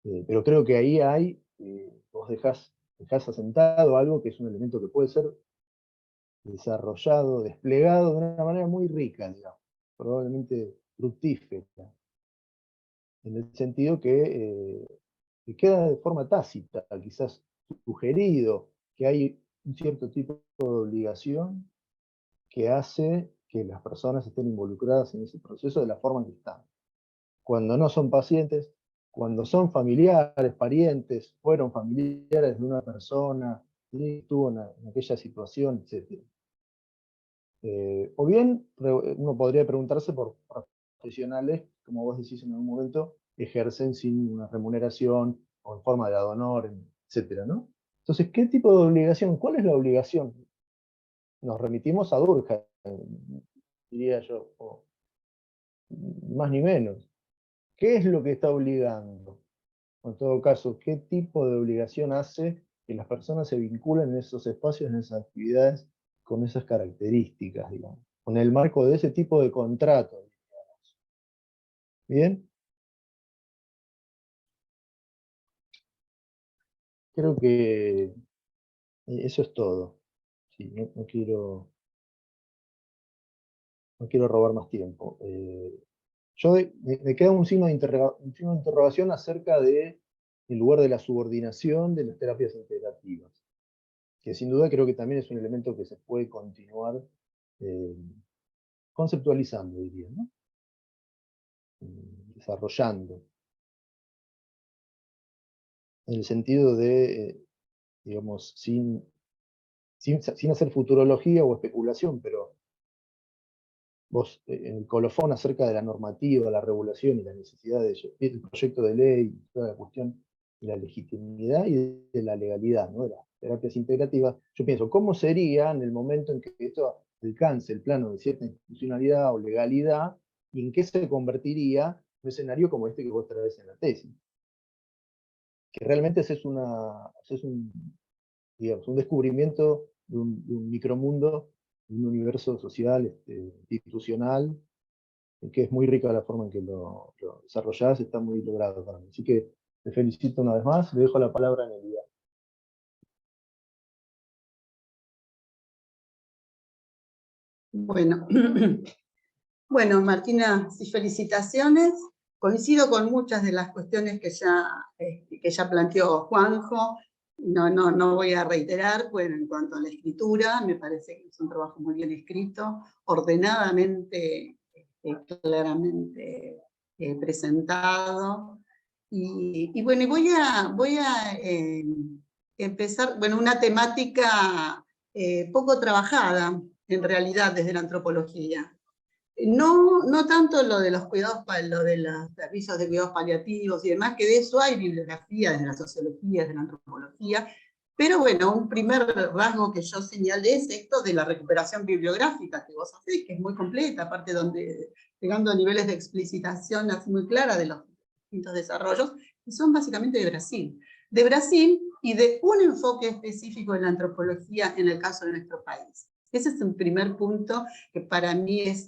Pero creo que ahí vos dejás asentado algo que es un elemento que puede ser desarrollado, desplegado de una manera muy rica, digamos, probablemente fructífera, en el sentido que queda de forma tácita, quizás sugerido, que hay un cierto tipo de obligación que hace que las personas estén involucradas en ese proceso de la forma en que están. Cuando no son pacientes, cuando son familiares, parientes, fueron familiares de una persona, ¿sí? Estuvo en aquella situación, etc. O bien, uno podría preguntarse por profesionales, como vos decís en algún momento, ejercen sin una remuneración o en forma de ad honorem, etc., ¿no? Entonces, ¿qué tipo de obligación? ¿Cuál es la obligación? Nos remitimos a Durkheim, diría yo, o más ni menos. ¿Qué es lo que está obligando? En todo caso, ¿qué tipo de obligación hace que las personas se vinculen en esos espacios, en esas actividades, con esas características, digamos? Con el marco de ese tipo de contrato, digamos. ¿Bien? Creo que eso es todo. Sí, no quiero robar más tiempo. Me queda un signo de interrogación acerca del lugar de la subordinación de las terapias integrativas, que sin duda creo que también es un elemento que se puede continuar conceptualizando, diría, ¿no? Desarrollando, en el sentido de, digamos, sin sin hacer futurología o especulación, pero vos en el colofón acerca de la normativa, la regulación y la necesidad del proyecto de ley, toda la cuestión de la legitimidad y de la legalidad, ¿no? De las terapias integrativas, yo pienso, ¿cómo sería en el momento en que esto alcance el plano de cierta institucionalidad o legalidad, y en qué se convertiría un escenario como este que vos traes en la tesis? Que realmente haces digamos, un descubrimiento de un micromundo, de un universo social, institucional, que es muy rica la forma en que lo desarrollás, está muy logrado para mí. Así que te felicito una vez más, le dejo la palabra a Nelia. Bueno, bueno, Martina, sí, felicitaciones. Coincido con muchas de las cuestiones que ya planteó Juanjo. No voy a reiterar, bueno, en cuanto a la escritura, me parece que es un trabajo muy bien escrito, ordenadamente, claramente presentado. Y bueno, voy a empezar, bueno, una temática poco trabajada, en realidad, desde la antropología. No tanto lo de los cuidados, lo de los servicios de cuidados paliativos y demás, que de eso hay bibliografía desde la sociología, desde la antropología, pero bueno, un primer rasgo que yo señalé es esto de la recuperación bibliográfica que vos hacés, que es muy completa, aparte llegando a niveles de explicitación así muy clara de los distintos desarrollos, que son básicamente de Brasil. De Brasil y de un enfoque específico en la antropología en el caso de nuestro país. Ese es un primer punto que para mí es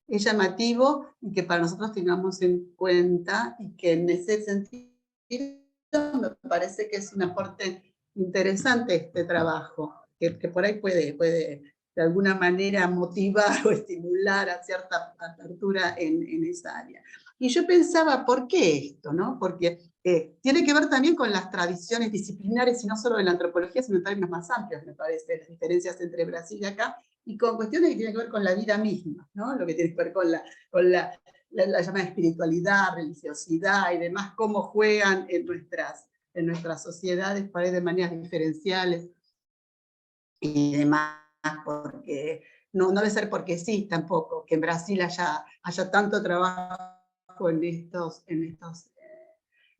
llamativo y que para nosotros tengamos en cuenta, y que en ese sentido me parece que es un aporte interesante este trabajo, que por ahí puede de alguna manera motivar o estimular a cierta apertura en esa área. Y yo pensaba, ¿por qué esto? ¿No? Porque tiene que ver también con las tradiciones disciplinares, y no solo de la antropología, sino en términos más amplios, me parece, las diferencias entre Brasil y acá, y con cuestiones que tienen que ver con la vida misma, ¿no? Lo que tiene que ver con la llamada espiritualidad, religiosidad y demás, cómo juegan en nuestras sociedades para ir de maneras diferenciales y demás, porque no debe ser porque sí tampoco, que en Brasil haya tanto trabajo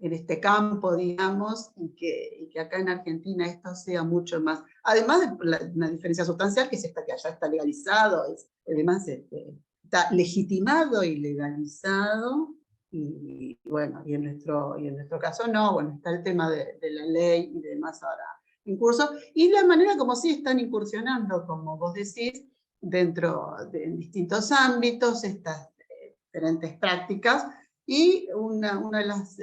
en este campo, digamos, y que acá en Argentina esto sea mucho más, además de una diferencia sustancial, que es esta que allá está legalizado, además está legitimado y legalizado, y bueno, y en nuestro caso no, bueno, está el tema de la ley y demás ahora en curso, y la manera como sí están incursionando, como vos decís, dentro de distintos ámbitos, estas diferentes prácticas, y una de las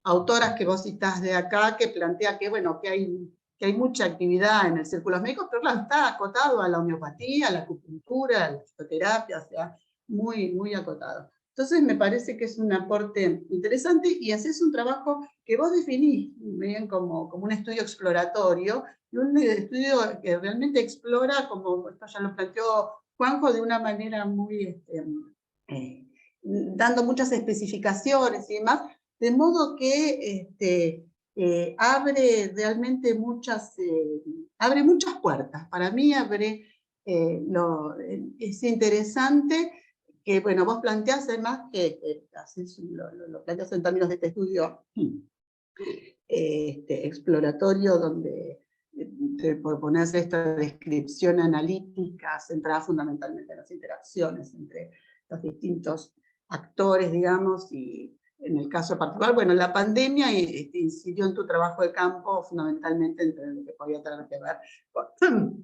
autoras que vos citás de acá, que plantea que, bueno, que hay mucha actividad en el círculo médico, pero claro, está acotado a la homeopatía, a la acupuntura, a la fitoterapia, o sea, muy, muy acotado. Entonces me parece que es un aporte interesante, y haces un trabajo que vos definís bien como un estudio exploratorio, y un estudio que realmente explora, como esto ya lo planteó Juanjo, de una manera muy dando muchas especificaciones y demás, de modo que abre realmente abre muchas puertas. Para mí es interesante que, bueno, vos planteás además que lo planteás en términos de este estudio exploratorio, donde ponerse esta descripción analítica centrada fundamentalmente en las interacciones entre los distintos actores, digamos, y en el caso particular, bueno, la pandemia incidió en tu trabajo de campo fundamentalmente entre lo que podía tener que ver con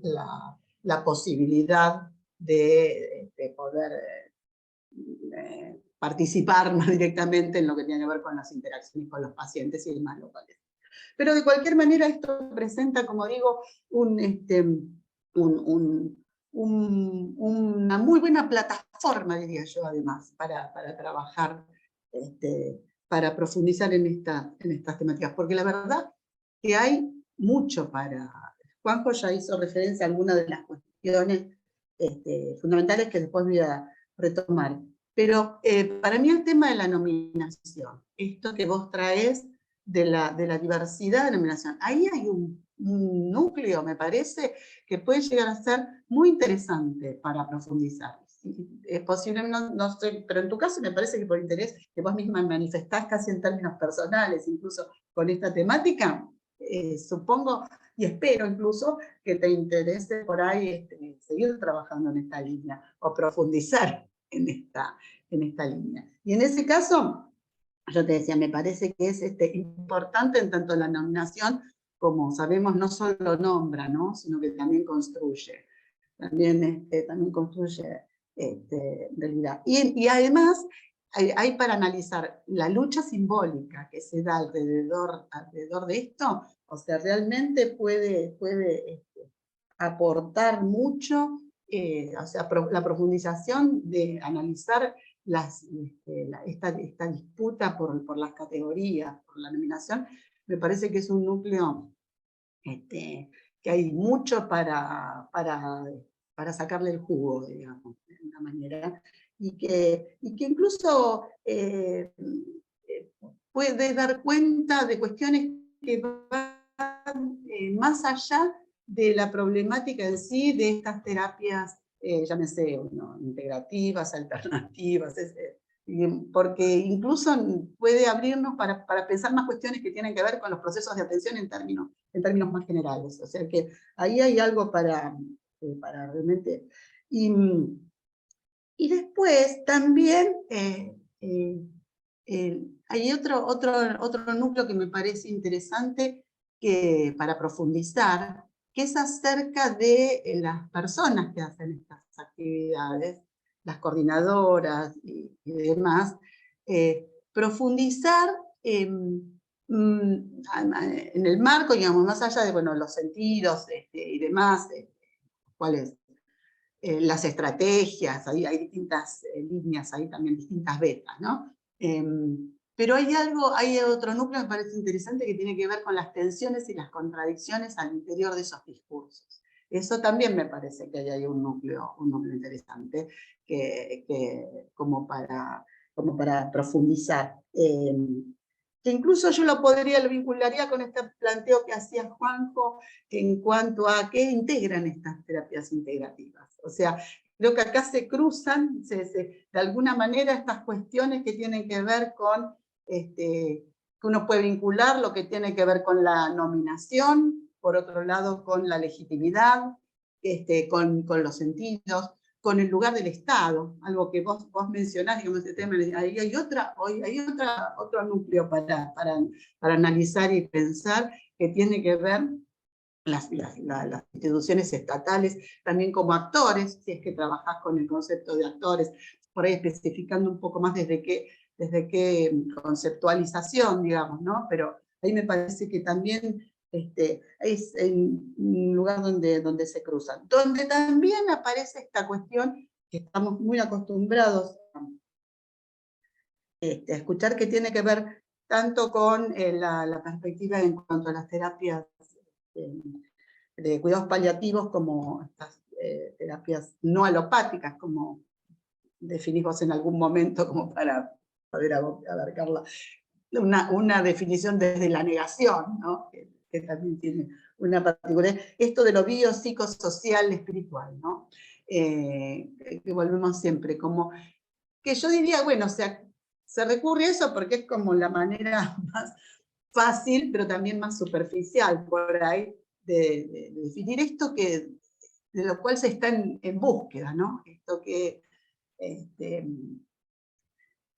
la posibilidad de poder participar más directamente en lo que tiene que ver con las interacciones con los pacientes y demás locales. Pero de cualquier manera esto presenta, como digo, una muy buena plataforma, diría yo, además, para trabajar, para profundizar en estas temáticas, porque la verdad que hay mucho para... Juanjo ya hizo referencia a algunas de las cuestiones fundamentales que después voy a retomar. Pero para mí el tema de la nominación, esto que vos traes de la diversidad de nominación, ahí hay un núcleo, me parece, que puede llegar a ser muy interesante para profundizar. Es posible, no sé, pero en tu caso me parece que por interés que vos misma manifestás casi en términos personales, incluso con esta temática, supongo y espero incluso que te interese por ahí seguir trabajando en esta línea o profundizar en esta línea. Y en ese caso, yo te decía, me parece que es importante en tanto la nominación, como sabemos, no solo nombra, ¿no? Sino que también construye. También construye realidad. Y además hay para analizar la lucha simbólica que se da alrededor de esto, o sea, realmente puede aportar mucho, o sea, la profundización de analizar esta disputa por las categorías, por la nominación, me parece que es un núcleo que hay mucho para sacarle el jugo, digamos, de una manera, y que incluso puede dar cuenta de cuestiones que van más allá de la problemática en sí de estas terapias, llámese, integrativas, alternativas, porque incluso puede abrirnos para pensar más cuestiones que tienen que ver con los procesos de atención en términos más generales. O sea que ahí hay algo para realmente... Y después también hay otro núcleo que me parece interesante para profundizar, que es acerca de las personas que hacen estas actividades, las coordinadoras y demás, profundizar en el marco, digamos, más allá de los sentidos y demás, cuáles las estrategias, hay distintas líneas, hay también distintas vetas, ¿no? Pero hay otro núcleo que me parece interesante que tiene que ver con las tensiones y las contradicciones al interior de esos discursos. Eso también me parece que hay un núcleo interesante como para profundizar. Que incluso yo lo vincularía con este planteo que hacía Juanjo en cuanto a qué integran estas terapias integrativas. O sea, creo que acá se cruzan de alguna manera estas cuestiones que tienen que ver con, que uno puede vincular lo que tiene que ver con la nominación, por otro lado con la legitimidad, con los sentidos, con el lugar del Estado, algo que vos mencionás, digamos, este tema, ahí hay otro núcleo para analizar y pensar que tiene que ver las instituciones estatales también como actores, si es que trabajás con el concepto de actores, por ahí especificando un poco más desde qué conceptualización, digamos, ¿no? Pero ahí me parece que también es un lugar donde se cruzan. Donde también aparece esta cuestión que estamos muy acostumbrados a escuchar, que tiene que ver tanto con la perspectiva en cuanto a las terapias de cuidados paliativos como estas terapias no alopáticas, como definís vos en algún momento, como para poder abarcarla. Una definición desde la negación, ¿no? Que también tiene una particularidad. Esto de lo biopsicosocial espiritual, ¿no? Que volvemos siempre, como que yo diría, bueno, o sea, se recurre a eso porque es como la manera más fácil, pero también más superficial por ahí, de definir esto de lo cual se está en búsqueda, ¿no? Esto que...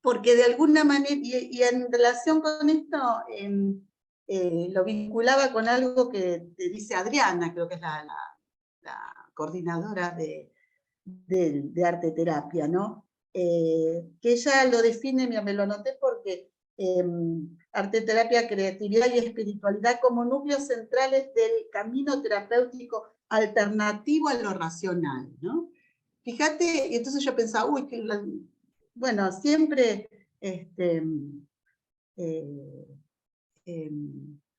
porque de alguna manera, y en relación con esto, lo vinculaba con algo que te dice Adriana, creo que es la coordinadora de arte terapia, ¿no? Que ella lo define, me lo anoté porque arte terapia, creatividad y espiritualidad como núcleos centrales del camino terapéutico alternativo a lo racional, ¿no? Fíjate, y entonces yo pensaba, uy, bueno, siempre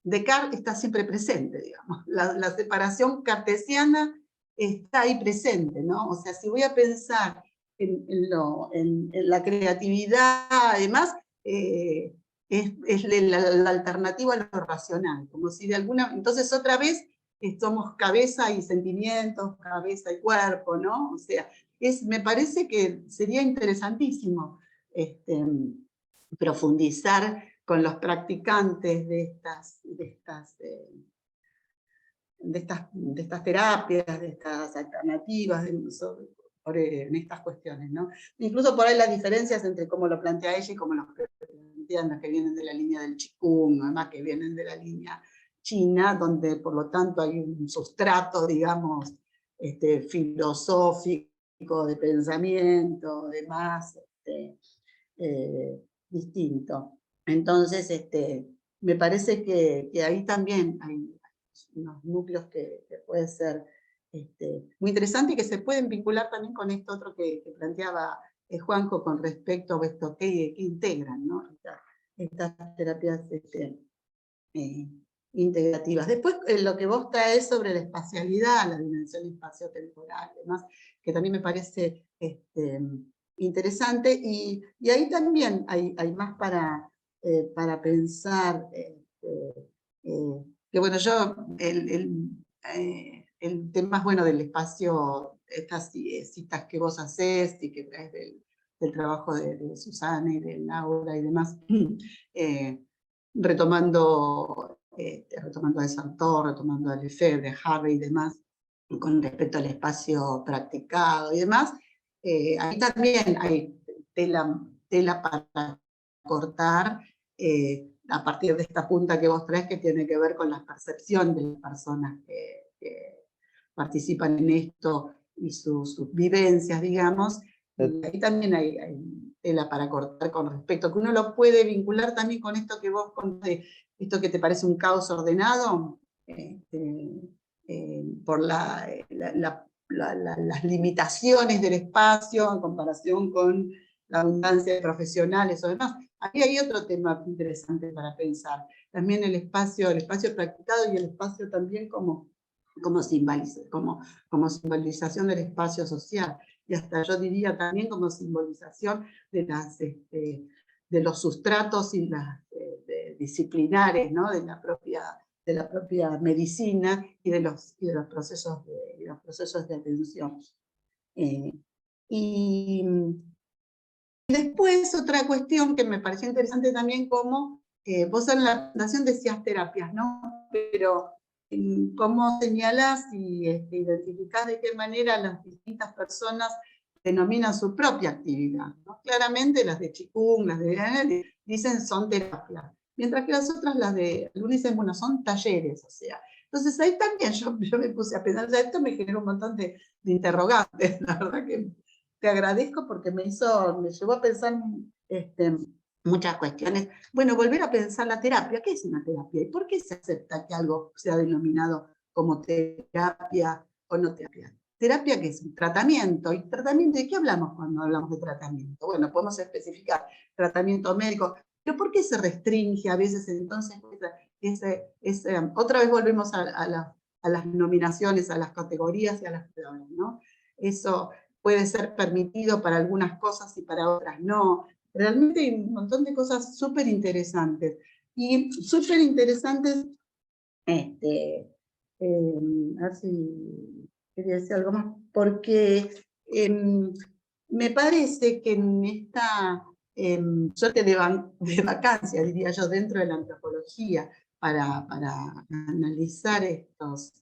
Descartes está siempre presente, digamos. La separación cartesiana está ahí presente, ¿no? O sea, si voy a pensar en la creatividad, además, es la alternativa a lo racional, como si de alguna, entonces otra vez somos cabeza y sentimientos, cabeza y cuerpo, ¿no? O sea, me parece que sería interesantísimo profundizar con los practicantes de estas terapias, de estas alternativas, en estas cuestiones, ¿no? Incluso por ahí las diferencias entre cómo lo plantea ella y cómo lo plantean los que vienen de la línea del Qigong, además que vienen de la línea china, donde por lo tanto hay un sustrato, digamos, filosófico, de pensamiento, demás, distinto. Entonces, me parece que ahí también hay unos núcleos que pueden ser muy interesantes y que se pueden vincular también con esto otro que planteaba Juanjo con respecto a esto que integran, ¿no? Estas terapias integrativas. Después, lo que vos traes sobre la espacialidad, la dimensión espacio-temporal, demás, que también me parece interesante, y ahí también hay más para pensar, que bueno, yo, el tema, bueno, del espacio, estas citas que vos hacés y que traes del trabajo de Susana y de Laura y demás, retomando a Sartor, retomando a Lefebvre, de Harvey y demás, con respecto al espacio practicado y demás, ahí también hay tela para cortar, a partir de esta punta que vos traes, que tiene que ver con la percepción de las personas que participan en esto y sus vivencias, digamos. Y ahí también hay tela para cortar con respecto, que uno lo puede vincular también con esto que vos contaste, esto que te parece un caos ordenado, por las limitaciones del espacio en comparación con la abundancia de profesionales o demás. Aquí hay otro tema interesante para pensar. También el espacio practicado y el espacio también como simbolización del espacio social. Y hasta yo diría también como simbolización de los sustratos y las disciplinares, ¿no? de la propia medicina y de los procesos de atención. Y después otra cuestión que me pareció interesante también, como vos en la fundación decías terapias, ¿no? Pero cómo señalás y identificás de qué manera las distintas personas denominan su propia actividad, ¿no? Claramente las de Qigong, las de dicen son terapias, mientras que las otras, algunos dicen, bueno, son talleres, o sea. Entonces ahí también yo me puse a pensar, esto me generó un montón de interrogantes, la verdad que te agradezco porque me llevó a pensar muchas cuestiones. Bueno, volver a pensar la terapia. ¿Qué es una terapia? ¿Y por qué se acepta que algo sea denominado como terapia o no terapia? Terapia, que es un tratamiento. ¿Y tratamiento de qué hablamos cuando hablamos de tratamiento? Bueno, podemos especificar tratamiento médico, pero ¿por qué se restringe a veces entonces otra vez volvemos a las nominaciones, a las categorías y a las palabras, ¿no? Eso puede ser permitido para algunas cosas y para otras no. Realmente hay un montón de cosas súper interesantes. Y súper interesantes, a ver si quería decir algo más, porque me parece que en esta suerte de vacancia, diría yo, dentro de la antropología, para analizar estos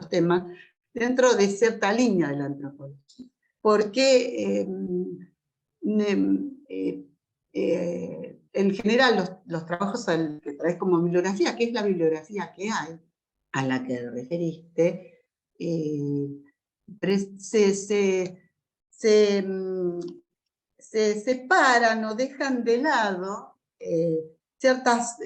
temas, dentro de cierta línea de la antropología. Porque en general los trabajos que traes como bibliografía, que es la bibliografía que hay, a la que referiste, se separan o dejan de lado ciertas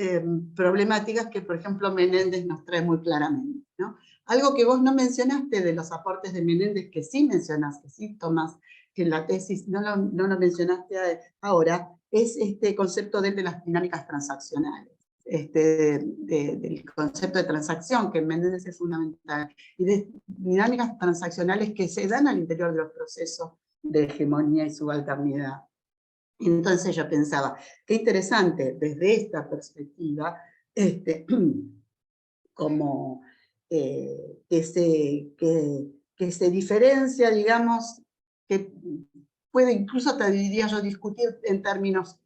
problemáticas que, por ejemplo, Menéndez nos trae muy claramente, ¿no? Algo que vos no mencionaste de los aportes de Menéndez, que sí mencionás, que sí tomás, que en la tesis no lo mencionaste ahora, es este concepto de las dinámicas transaccionales, del concepto de transacción, que en Menéndez es fundamental, y de dinámicas transaccionales que se dan al interior de los procesos de hegemonía y subalternidad. Entonces yo pensaba, qué interesante desde esta perspectiva, como que se diferencia, digamos, que puede incluso, hasta diría yo, discutir en términos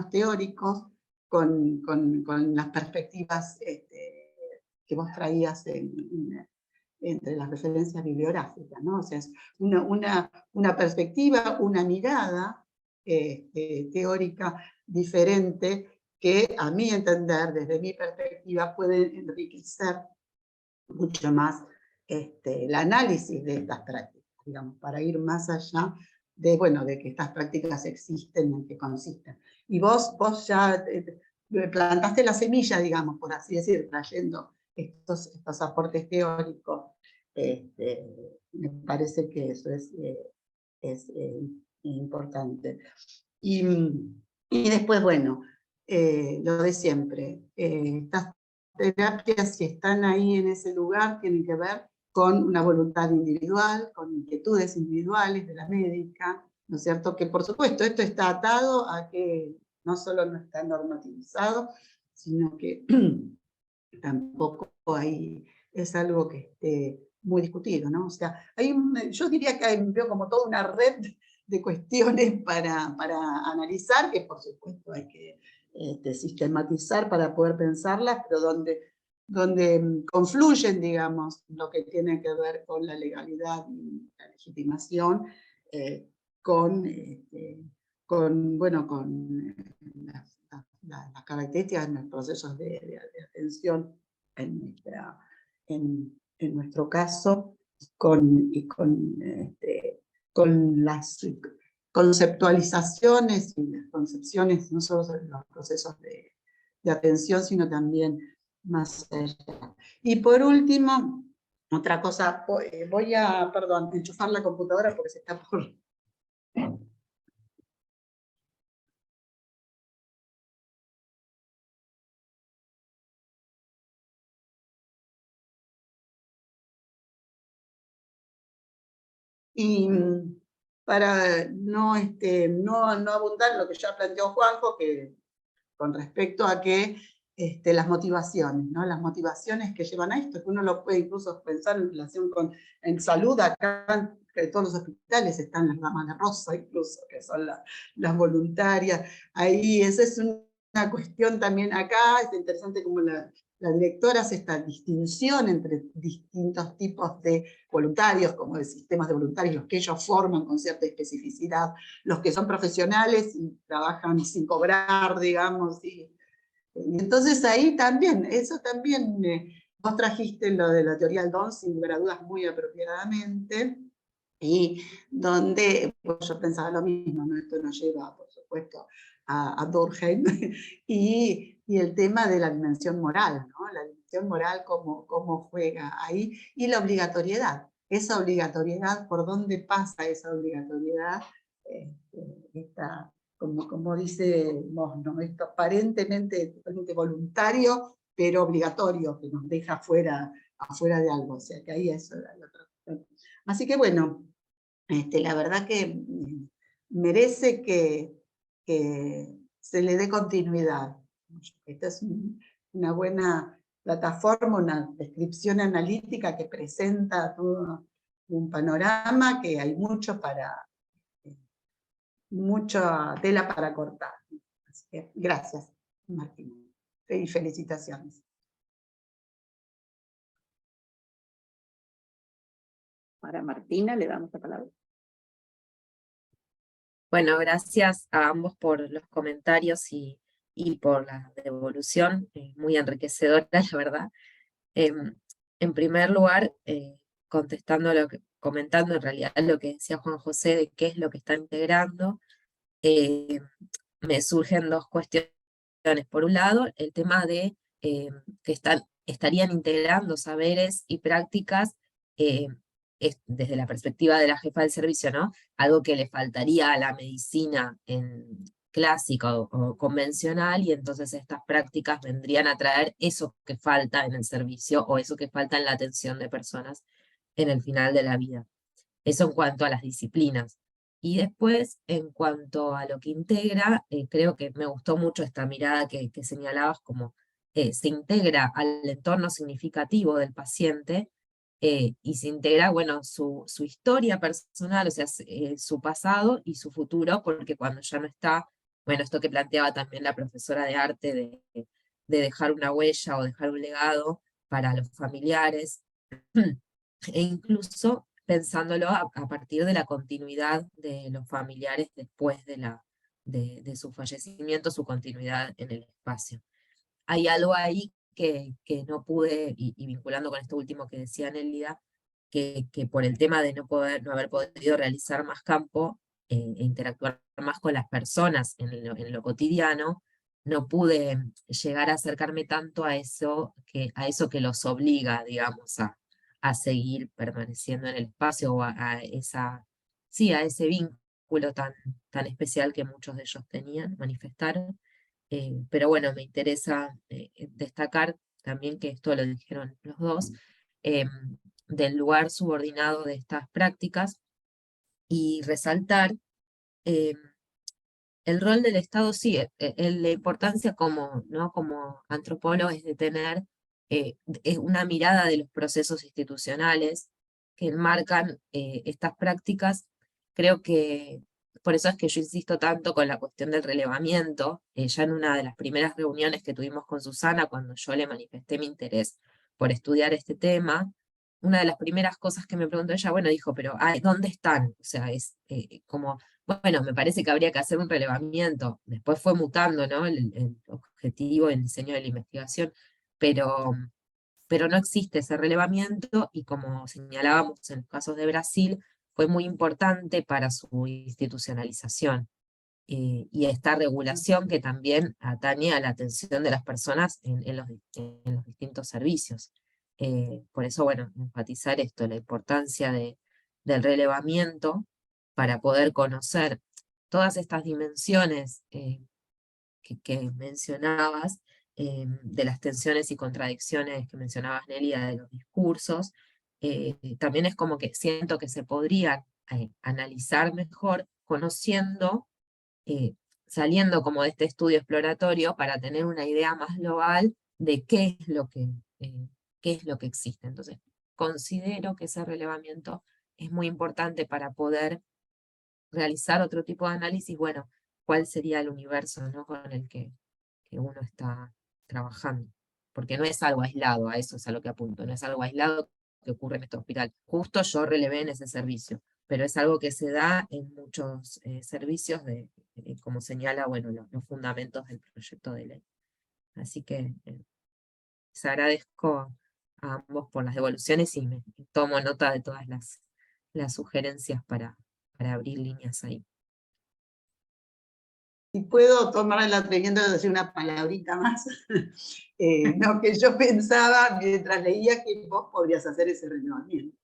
teóricos con las perspectivas que vos traías entre las referencias bibliográficas, ¿no? O sea, es una perspectiva, una mirada teórica diferente que, a mi entender, desde mi perspectiva, puede enriquecer mucho más el análisis de estas prácticas, digamos, para ir más allá de, bueno, de que estas prácticas existen y en qué consisten. Y vos ya plantaste la semilla, digamos, por así decir, trayendo estos aportes teóricos. Me parece que eso es importante. Y después, bueno, lo de siempre, estas terapias, si están ahí en ese lugar, tienen que ver con una voluntad individual, con inquietudes individuales de la médica, ¿no es cierto? Que por supuesto esto está atado a que no solo no está normativizado, sino que tampoco es algo que esté muy discutido, ¿no? O sea, yo diría que veo como toda una red de cuestiones para analizar, que por supuesto hay que sistematizar para poder pensarlas, pero donde confluyen, digamos, lo que tiene que ver con la legalidad y la legitimación, con las características en los procesos de atención en nuestro caso, con las conceptualizaciones y las concepciones, no solo sobre los procesos de atención, sino también más allá. Y por último, otra cosa, voy a, enchufar la computadora porque se está por... Y para no abundar en lo que ya planteó Juanjo, que con respecto a que las motivaciones, ¿no? Las motivaciones que llevan a esto, que uno lo puede incluso pensar en relación en salud, acá que todos los hospitales están las damas de rosa, incluso, que son las voluntarias. Ahí esa es una cuestión también acá, es interesante como la directora hace esta distinción entre distintos tipos de voluntarios, como de sistemas de voluntarios, los que ellos forman con cierta especificidad, los que son profesionales y trabajan sin cobrar, digamos, y entonces ahí también, eso también, vos trajiste lo de la teoría del don, sin lugar a dudas, muy apropiadamente, y donde pues yo pensaba lo mismo, ¿no? Esto nos lleva, por supuesto, a Durkheim, y el tema de la dimensión moral, ¿no? La dimensión moral, cómo juega ahí, y la obligatoriedad. Esa obligatoriedad, ¿por dónde pasa esa obligatoriedad? Como dice Moss, ¿no? Esto aparentemente totalmente voluntario, pero obligatorio, que nos deja afuera de algo. O sea, que ahí eso era la otra cuestión. Así que bueno, la verdad que merece que se le dé continuidad. Esta es una buena plataforma, una descripción analítica que presenta todo un panorama, que hay mucha tela para cortar. Así que gracias, Martín. Y felicitaciones. Para Martina le damos la palabra. Bueno, gracias a ambos por los comentarios y por la devolución, muy enriquecedora, la verdad. En primer lugar, comentando en realidad lo que decía Juan José de qué es lo que está integrando, me surgen dos cuestiones. Por un lado, el tema de que estarían integrando saberes y prácticas desde la perspectiva de la jefa del servicio, ¿no? Algo que le faltaría a la medicina clásica o convencional, y entonces estas prácticas vendrían a traer eso que falta en el servicio o eso que falta en la atención de personas en el final de la vida. Eso en cuanto a las disciplinas. Y después, en cuanto a lo que integra, creo que me gustó mucho esta mirada que señalabas, como se integra al entorno significativo del paciente, y se integra, bueno, su historia personal, o sea, su pasado y su futuro, porque cuando ya no está, bueno, esto que planteaba también la profesora de arte, de dejar una huella o dejar un legado para los familiares, e incluso pensándolo a partir de la continuidad de los familiares después de su fallecimiento, su continuidad en el espacio. Hay algo ahí que no pude, y vinculando con esto último que decía Nélida, que por el tema de no haber podido realizar más campo e interactuar más con las personas en lo cotidiano, no pude llegar a acercarme tanto a eso que los obliga, digamos, a seguir permaneciendo en el espacio, o sí, a ese vínculo tan especial que muchos de ellos tenían, manifestaron. Pero bueno, me interesa destacar también, que esto lo dijeron los dos, del lugar subordinado de estas prácticas, y resaltar el rol del Estado, sí, la importancia como, ¿no?, como antropólogo, es de tener una mirada de los procesos institucionales que enmarcan estas prácticas. Creo que por eso es que yo insisto tanto con la cuestión del relevamiento. Ya en una de las primeras reuniones que tuvimos con Susana, cuando yo le manifesté mi interés por estudiar este tema, una de las primeras cosas que me preguntó ella, bueno, dijo, pero ¿dónde están? O sea, es como, bueno, me parece que habría que hacer un relevamiento. Después fue mutando, ¿no?, el objetivo, el diseño de la investigación, pero no existe ese relevamiento, y como señalábamos en los casos de Brasil, fue muy importante para su institucionalización, y esta regulación que también atañe a la atención de las personas en los distintos servicios. Por eso, bueno, enfatizar esto, la importancia del relevamiento para poder conocer todas estas dimensiones que mencionabas, de las tensiones y contradicciones que mencionabas, Nelia, de los discursos. También es como que siento que se podrían analizar mejor conociendo, saliendo como de este estudio exploratorio, para tener una idea más global de qué es lo que existe. Entonces, considero que ese relevamiento es muy importante para poder realizar otro tipo de análisis. Bueno, cuál sería el universo, ¿no?, con el que uno está trabajando. Porque no es algo aislado, a eso es a lo que apunto, no es algo aislado que ocurre en este hospital. Justo yo relevé en ese servicio, pero es algo que se da en muchos servicios, como señala, bueno, los fundamentos del proyecto de ley. Así que les agradezco a ambos por las devoluciones, y me tomo nota de todas las sugerencias para abrir líneas ahí. Si puedo tomar el atrevimiento de decir una palabrita más, no, que yo pensaba mientras leía que vos podrías hacer ese relevamiento.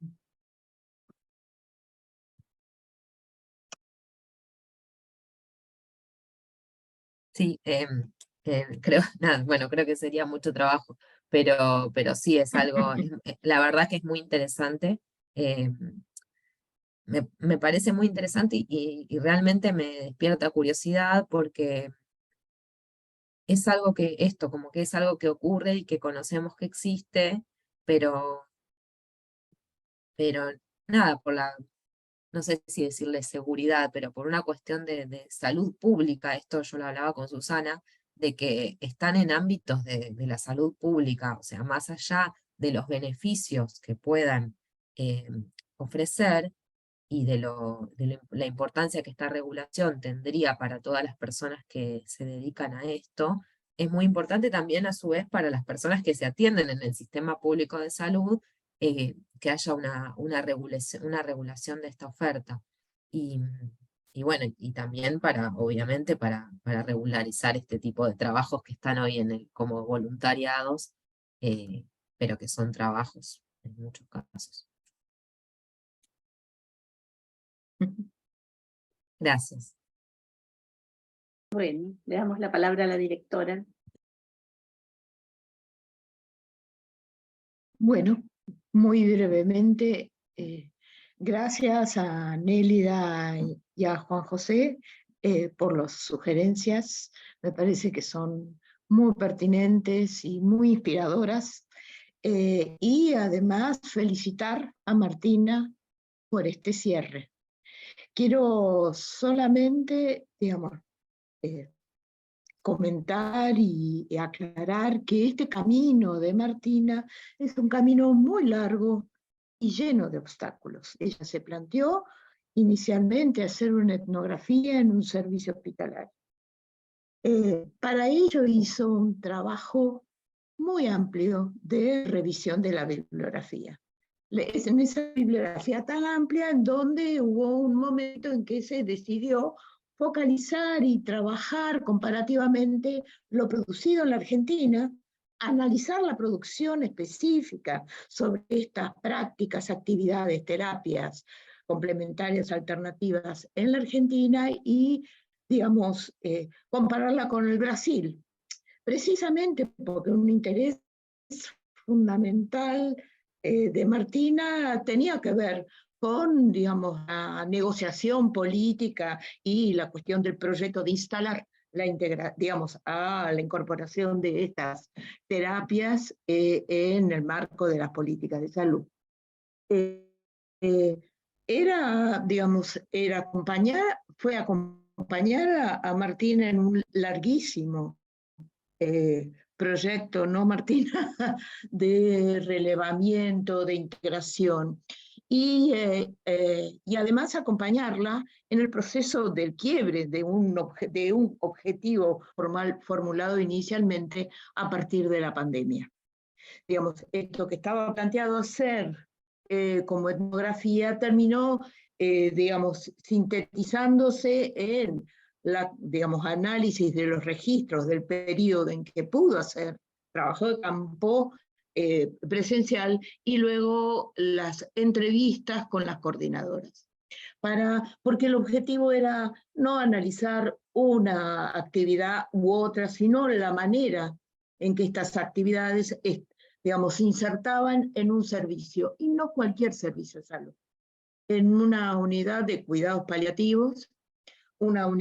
Sí, creo, nada, bueno, creo que sería mucho trabajo, pero sí es algo, la verdad que es muy interesante. Me parece muy interesante, y realmente me despierta curiosidad, porque es algo como que es algo que ocurre y que conocemos que existe, pero, pero nada, no sé si decirle seguridad, pero por una cuestión de salud pública, esto yo lo hablaba con Susana, de que están en ámbitos de la salud pública, o sea, más allá de los beneficios que puedan ofrecer, y de la importancia que esta regulación tendría para todas las personas que se dedican a esto, es muy importante también a su vez para las personas que se atienden en el sistema público de salud, que haya una regulación de esta oferta. Y, y bueno, y también obviamente para regularizar este tipo de trabajos que están hoy como voluntariados, pero que son trabajos en muchos casos. Gracias. Bueno, le damos la palabra a la directora. Bueno, muy brevemente, Gracias a Nélida y a Juan José por las sugerencias. Me parece que son muy pertinentes y muy inspiradoras. Y además felicitar a Martina por este cierre. Quiero solamente, digamos, comentar y aclarar que este camino de Martina es un camino muy largo y lleno de obstáculos. Ella se planteó inicialmente hacer una etnografía en un servicio hospitalario. Para ello hizo un trabajo muy amplio de revisión de la bibliografía. Es en esa bibliografía tan amplia en donde hubo un momento en que se decidió focalizar y trabajar comparativamente lo producido en la Argentina, analizar la producción específica sobre estas prácticas, actividades, terapias complementarias alternativas en la Argentina y, digamos, compararla con el Brasil, precisamente porque un interés fundamental de Martina tenía que ver con, digamos, la negociación política y la cuestión del proyecto de instalar digamos, a la incorporación de estas terapias en el marco de las políticas de salud. Digamos, fue acompañar a Martina en un larguísimo proyecto, ¿no, Martina? De relevamiento, de integración. Y además acompañarla en el proceso del quiebre de un objetivo formulado inicialmente a partir de la pandemia. Digamos, esto que estaba planteado hacer como etnografía terminó, digamos, sintetizándose en digamos, análisis de los registros del periodo en que pudo hacer trabajo de campo presencial y luego las entrevistas con las coordinadoras. Porque el objetivo era no analizar una actividad u otra, sino la manera en que estas actividades, digamos, se insertaban en un servicio, y no cualquier servicio de salud, en una unidad de cuidados paliativos, digamos,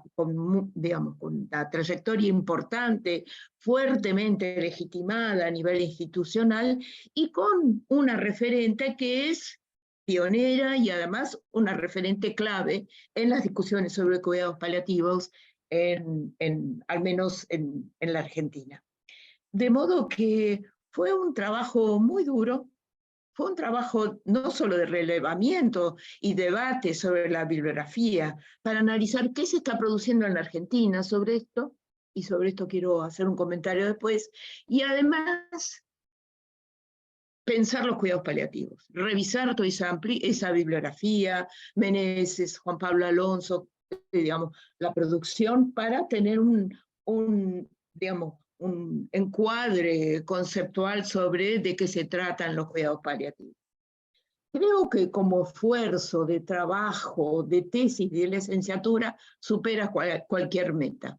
con una trayectoria importante, fuertemente legitimada a nivel institucional, y con una referente que es pionera y además una referente clave en las discusiones sobre cuidados paliativos, al menos en la Argentina. De modo que fue un trabajo muy duro. Fue un trabajo no solo de relevamiento y debate sobre la bibliografía, para analizar qué se está produciendo en la Argentina sobre esto, y sobre esto quiero hacer un comentario después, y además pensar los cuidados paliativos, revisar toda esa bibliografía, Meneses, Juan Pablo Alonso, digamos, la producción, para tener digamos, un encuadre conceptual sobre de qué se tratan los cuidados paliativos. Creo que como esfuerzo de trabajo, de tesis, de licenciatura, supera cualquier meta,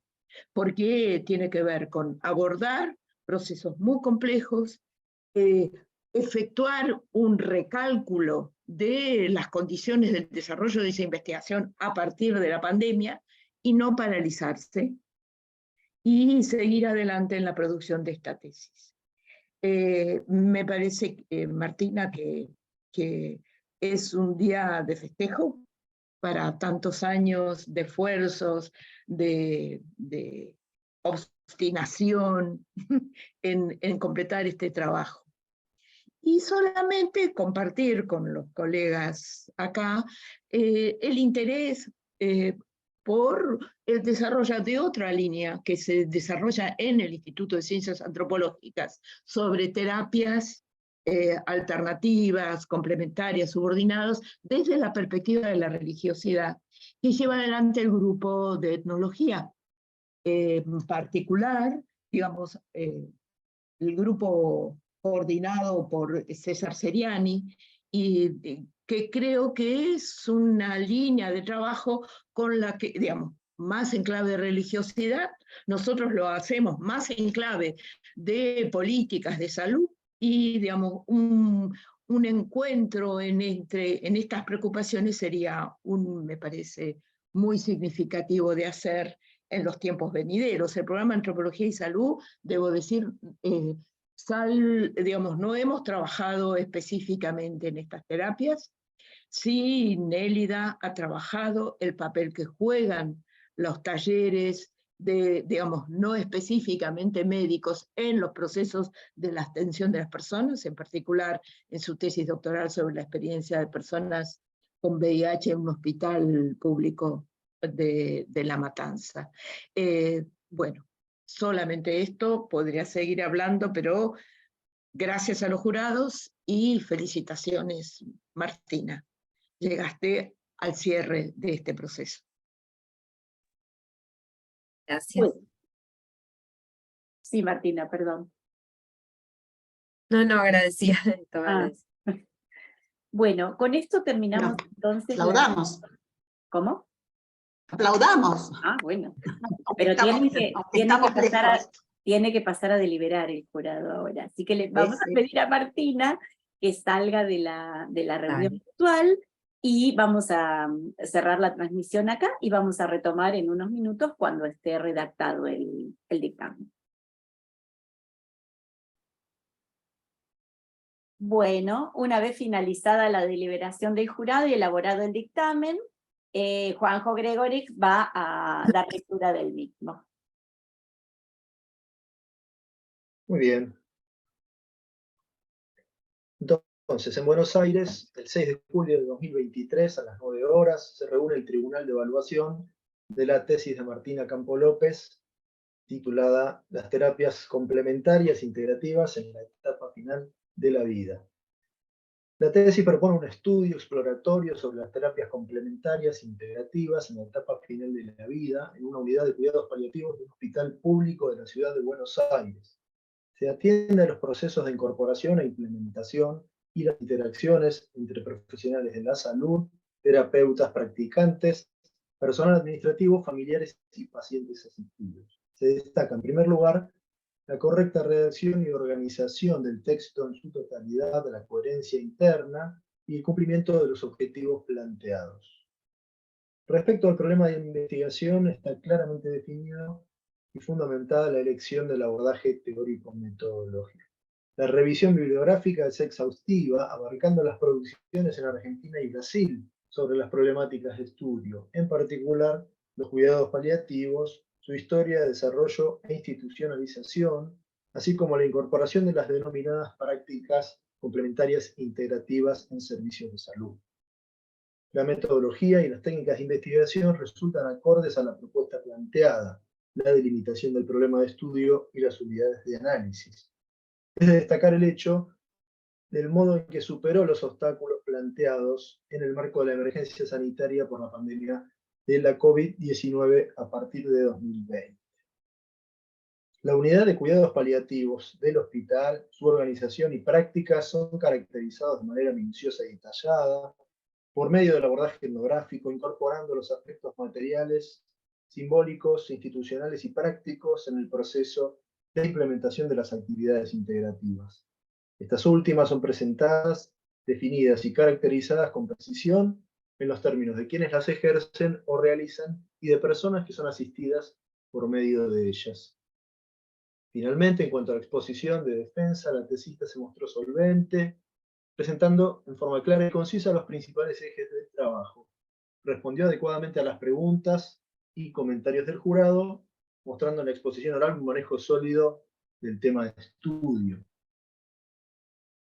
porque tiene que ver con abordar procesos muy complejos, efectuar un recálculo de las condiciones del desarrollo de esa investigación a partir de la pandemia y no paralizarse, y seguir adelante en la producción de esta tesis. Me parece, Martina, que es un día de festejo para tantos años de esfuerzos, de obstinación en completar este trabajo. Y solamente compartir con los colegas acá el interés por el desarrollo de otra línea que se desarrolla en el Instituto de Ciencias Antropológicas sobre terapias alternativas, complementarias, subordinadas, desde la perspectiva de la religiosidad, que lleva adelante el grupo de etnología. En particular, digamos, el grupo coordinado por César Seriani, y que creo que es una línea de trabajo con la que, digamos, más en clave de religiosidad, nosotros lo hacemos más en clave de políticas de salud, y, digamos, un encuentro en estas preocupaciones sería me parece, muy significativo de hacer en los tiempos venideros. El programa Antropología y Salud, debo decir, digamos, no hemos trabajado específicamente en estas terapias. Sí, Nélida ha trabajado el papel que juegan los talleres digamos, no específicamente médicos en los procesos de la atención de las personas, en particular en su tesis doctoral sobre la experiencia de personas con VIH en un hospital público de La Matanza. Bueno, solamente esto, podría seguir hablando, pero gracias a los jurados y felicitaciones, Martina. Llegaste al cierre de este proceso. Gracias. Bueno. Sí, Martina, perdón. No, agradecida de todas las... Bueno, con esto terminamos entonces. Aplaudamos. ¿Cómo? Aplaudamos. Bueno. Pero tiene que pasar a deliberar el jurado ahora. Así que le vamos a pedir a Martina que salga de la reunión virtual y vamos a cerrar la transmisión acá y vamos a retomar en unos minutos cuando esté redactado el dictamen. Bueno, una vez finalizada la deliberación del jurado y elaborado el dictamen, Juanjo Gregorich va a dar lectura del mismo. Muy bien. Entonces, en Buenos Aires, el 6 de julio de 2023, a las 9 horas, se reúne el Tribunal de Evaluación de la tesis de Martina Campo López, titulada Las terapias complementarias integrativas en la etapa final de la vida. La tesis propone un estudio exploratorio sobre las terapias complementarias integrativas en la etapa final de la vida en una unidad de cuidados paliativos de un hospital público de la ciudad de Buenos Aires. Se atiende a los procesos de incorporación e implementación y las interacciones entre profesionales de la salud, terapeutas practicantes, personal administrativo, familiares y pacientes asistidos. Se destaca, en primer lugar, la correcta redacción y organización del texto en su totalidad, la coherencia interna y el cumplimiento de los objetivos planteados. Respecto al problema de investigación, está claramente definido y fundamentada la elección del abordaje teórico-metodológico. La revisión bibliográfica es exhaustiva, abarcando las producciones en Argentina y Brasil sobre las problemáticas de estudio, en particular los cuidados paliativos, su historia, desarrollo e institucionalización, así como la incorporación de las denominadas prácticas complementarias integrativas en servicios de salud. La metodología y las técnicas de investigación resultan acordes a la propuesta planteada, la delimitación del problema de estudio y las unidades de análisis. Es de destacar el hecho del modo en que superó los obstáculos planteados en el marco de la emergencia sanitaria por la pandemia de la COVID-19 a partir de 2020. La unidad de cuidados paliativos del hospital, su organización y prácticas son caracterizados de manera minuciosa y detallada por medio del abordaje etnográfico, incorporando los aspectos materiales, simbólicos, institucionales y prácticos en el proceso de implementación de las actividades integrativas. Estas últimas son presentadas, definidas y caracterizadas con precisión en los términos de quienes las ejercen o realizan y de personas que son asistidas por medio de ellas. Finalmente, en cuanto a la exposición de defensa, la tesista se mostró solvente, presentando en forma clara y concisa los principales ejes del trabajo. Respondió adecuadamente a las preguntas y comentarios del jurado, mostrando en la exposición oral un manejo sólido del tema de estudio.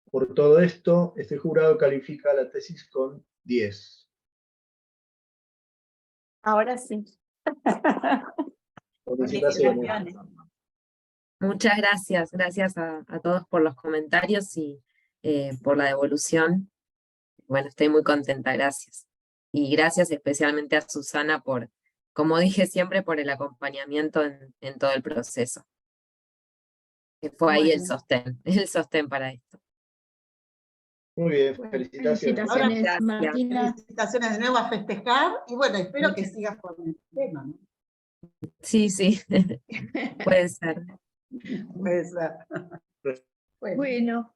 Por todo esto, este jurado califica la tesis con 10. Ahora sí. Felicitaciones. Muchas gracias. Gracias a todos por los comentarios y por la devolución. Bueno, estoy muy contenta, gracias. Y gracias especialmente a Susana por, como dije siempre, por el acompañamiento en todo el proceso. Que fue ahí el sostén para esto. Muy bien, felicitaciones. Felicitaciones, Gracias. Martina. Felicitaciones de nuevo a festejar y bueno, espero que sigas con el tema, ¿no? Sí, puede ser. Pues, Bueno.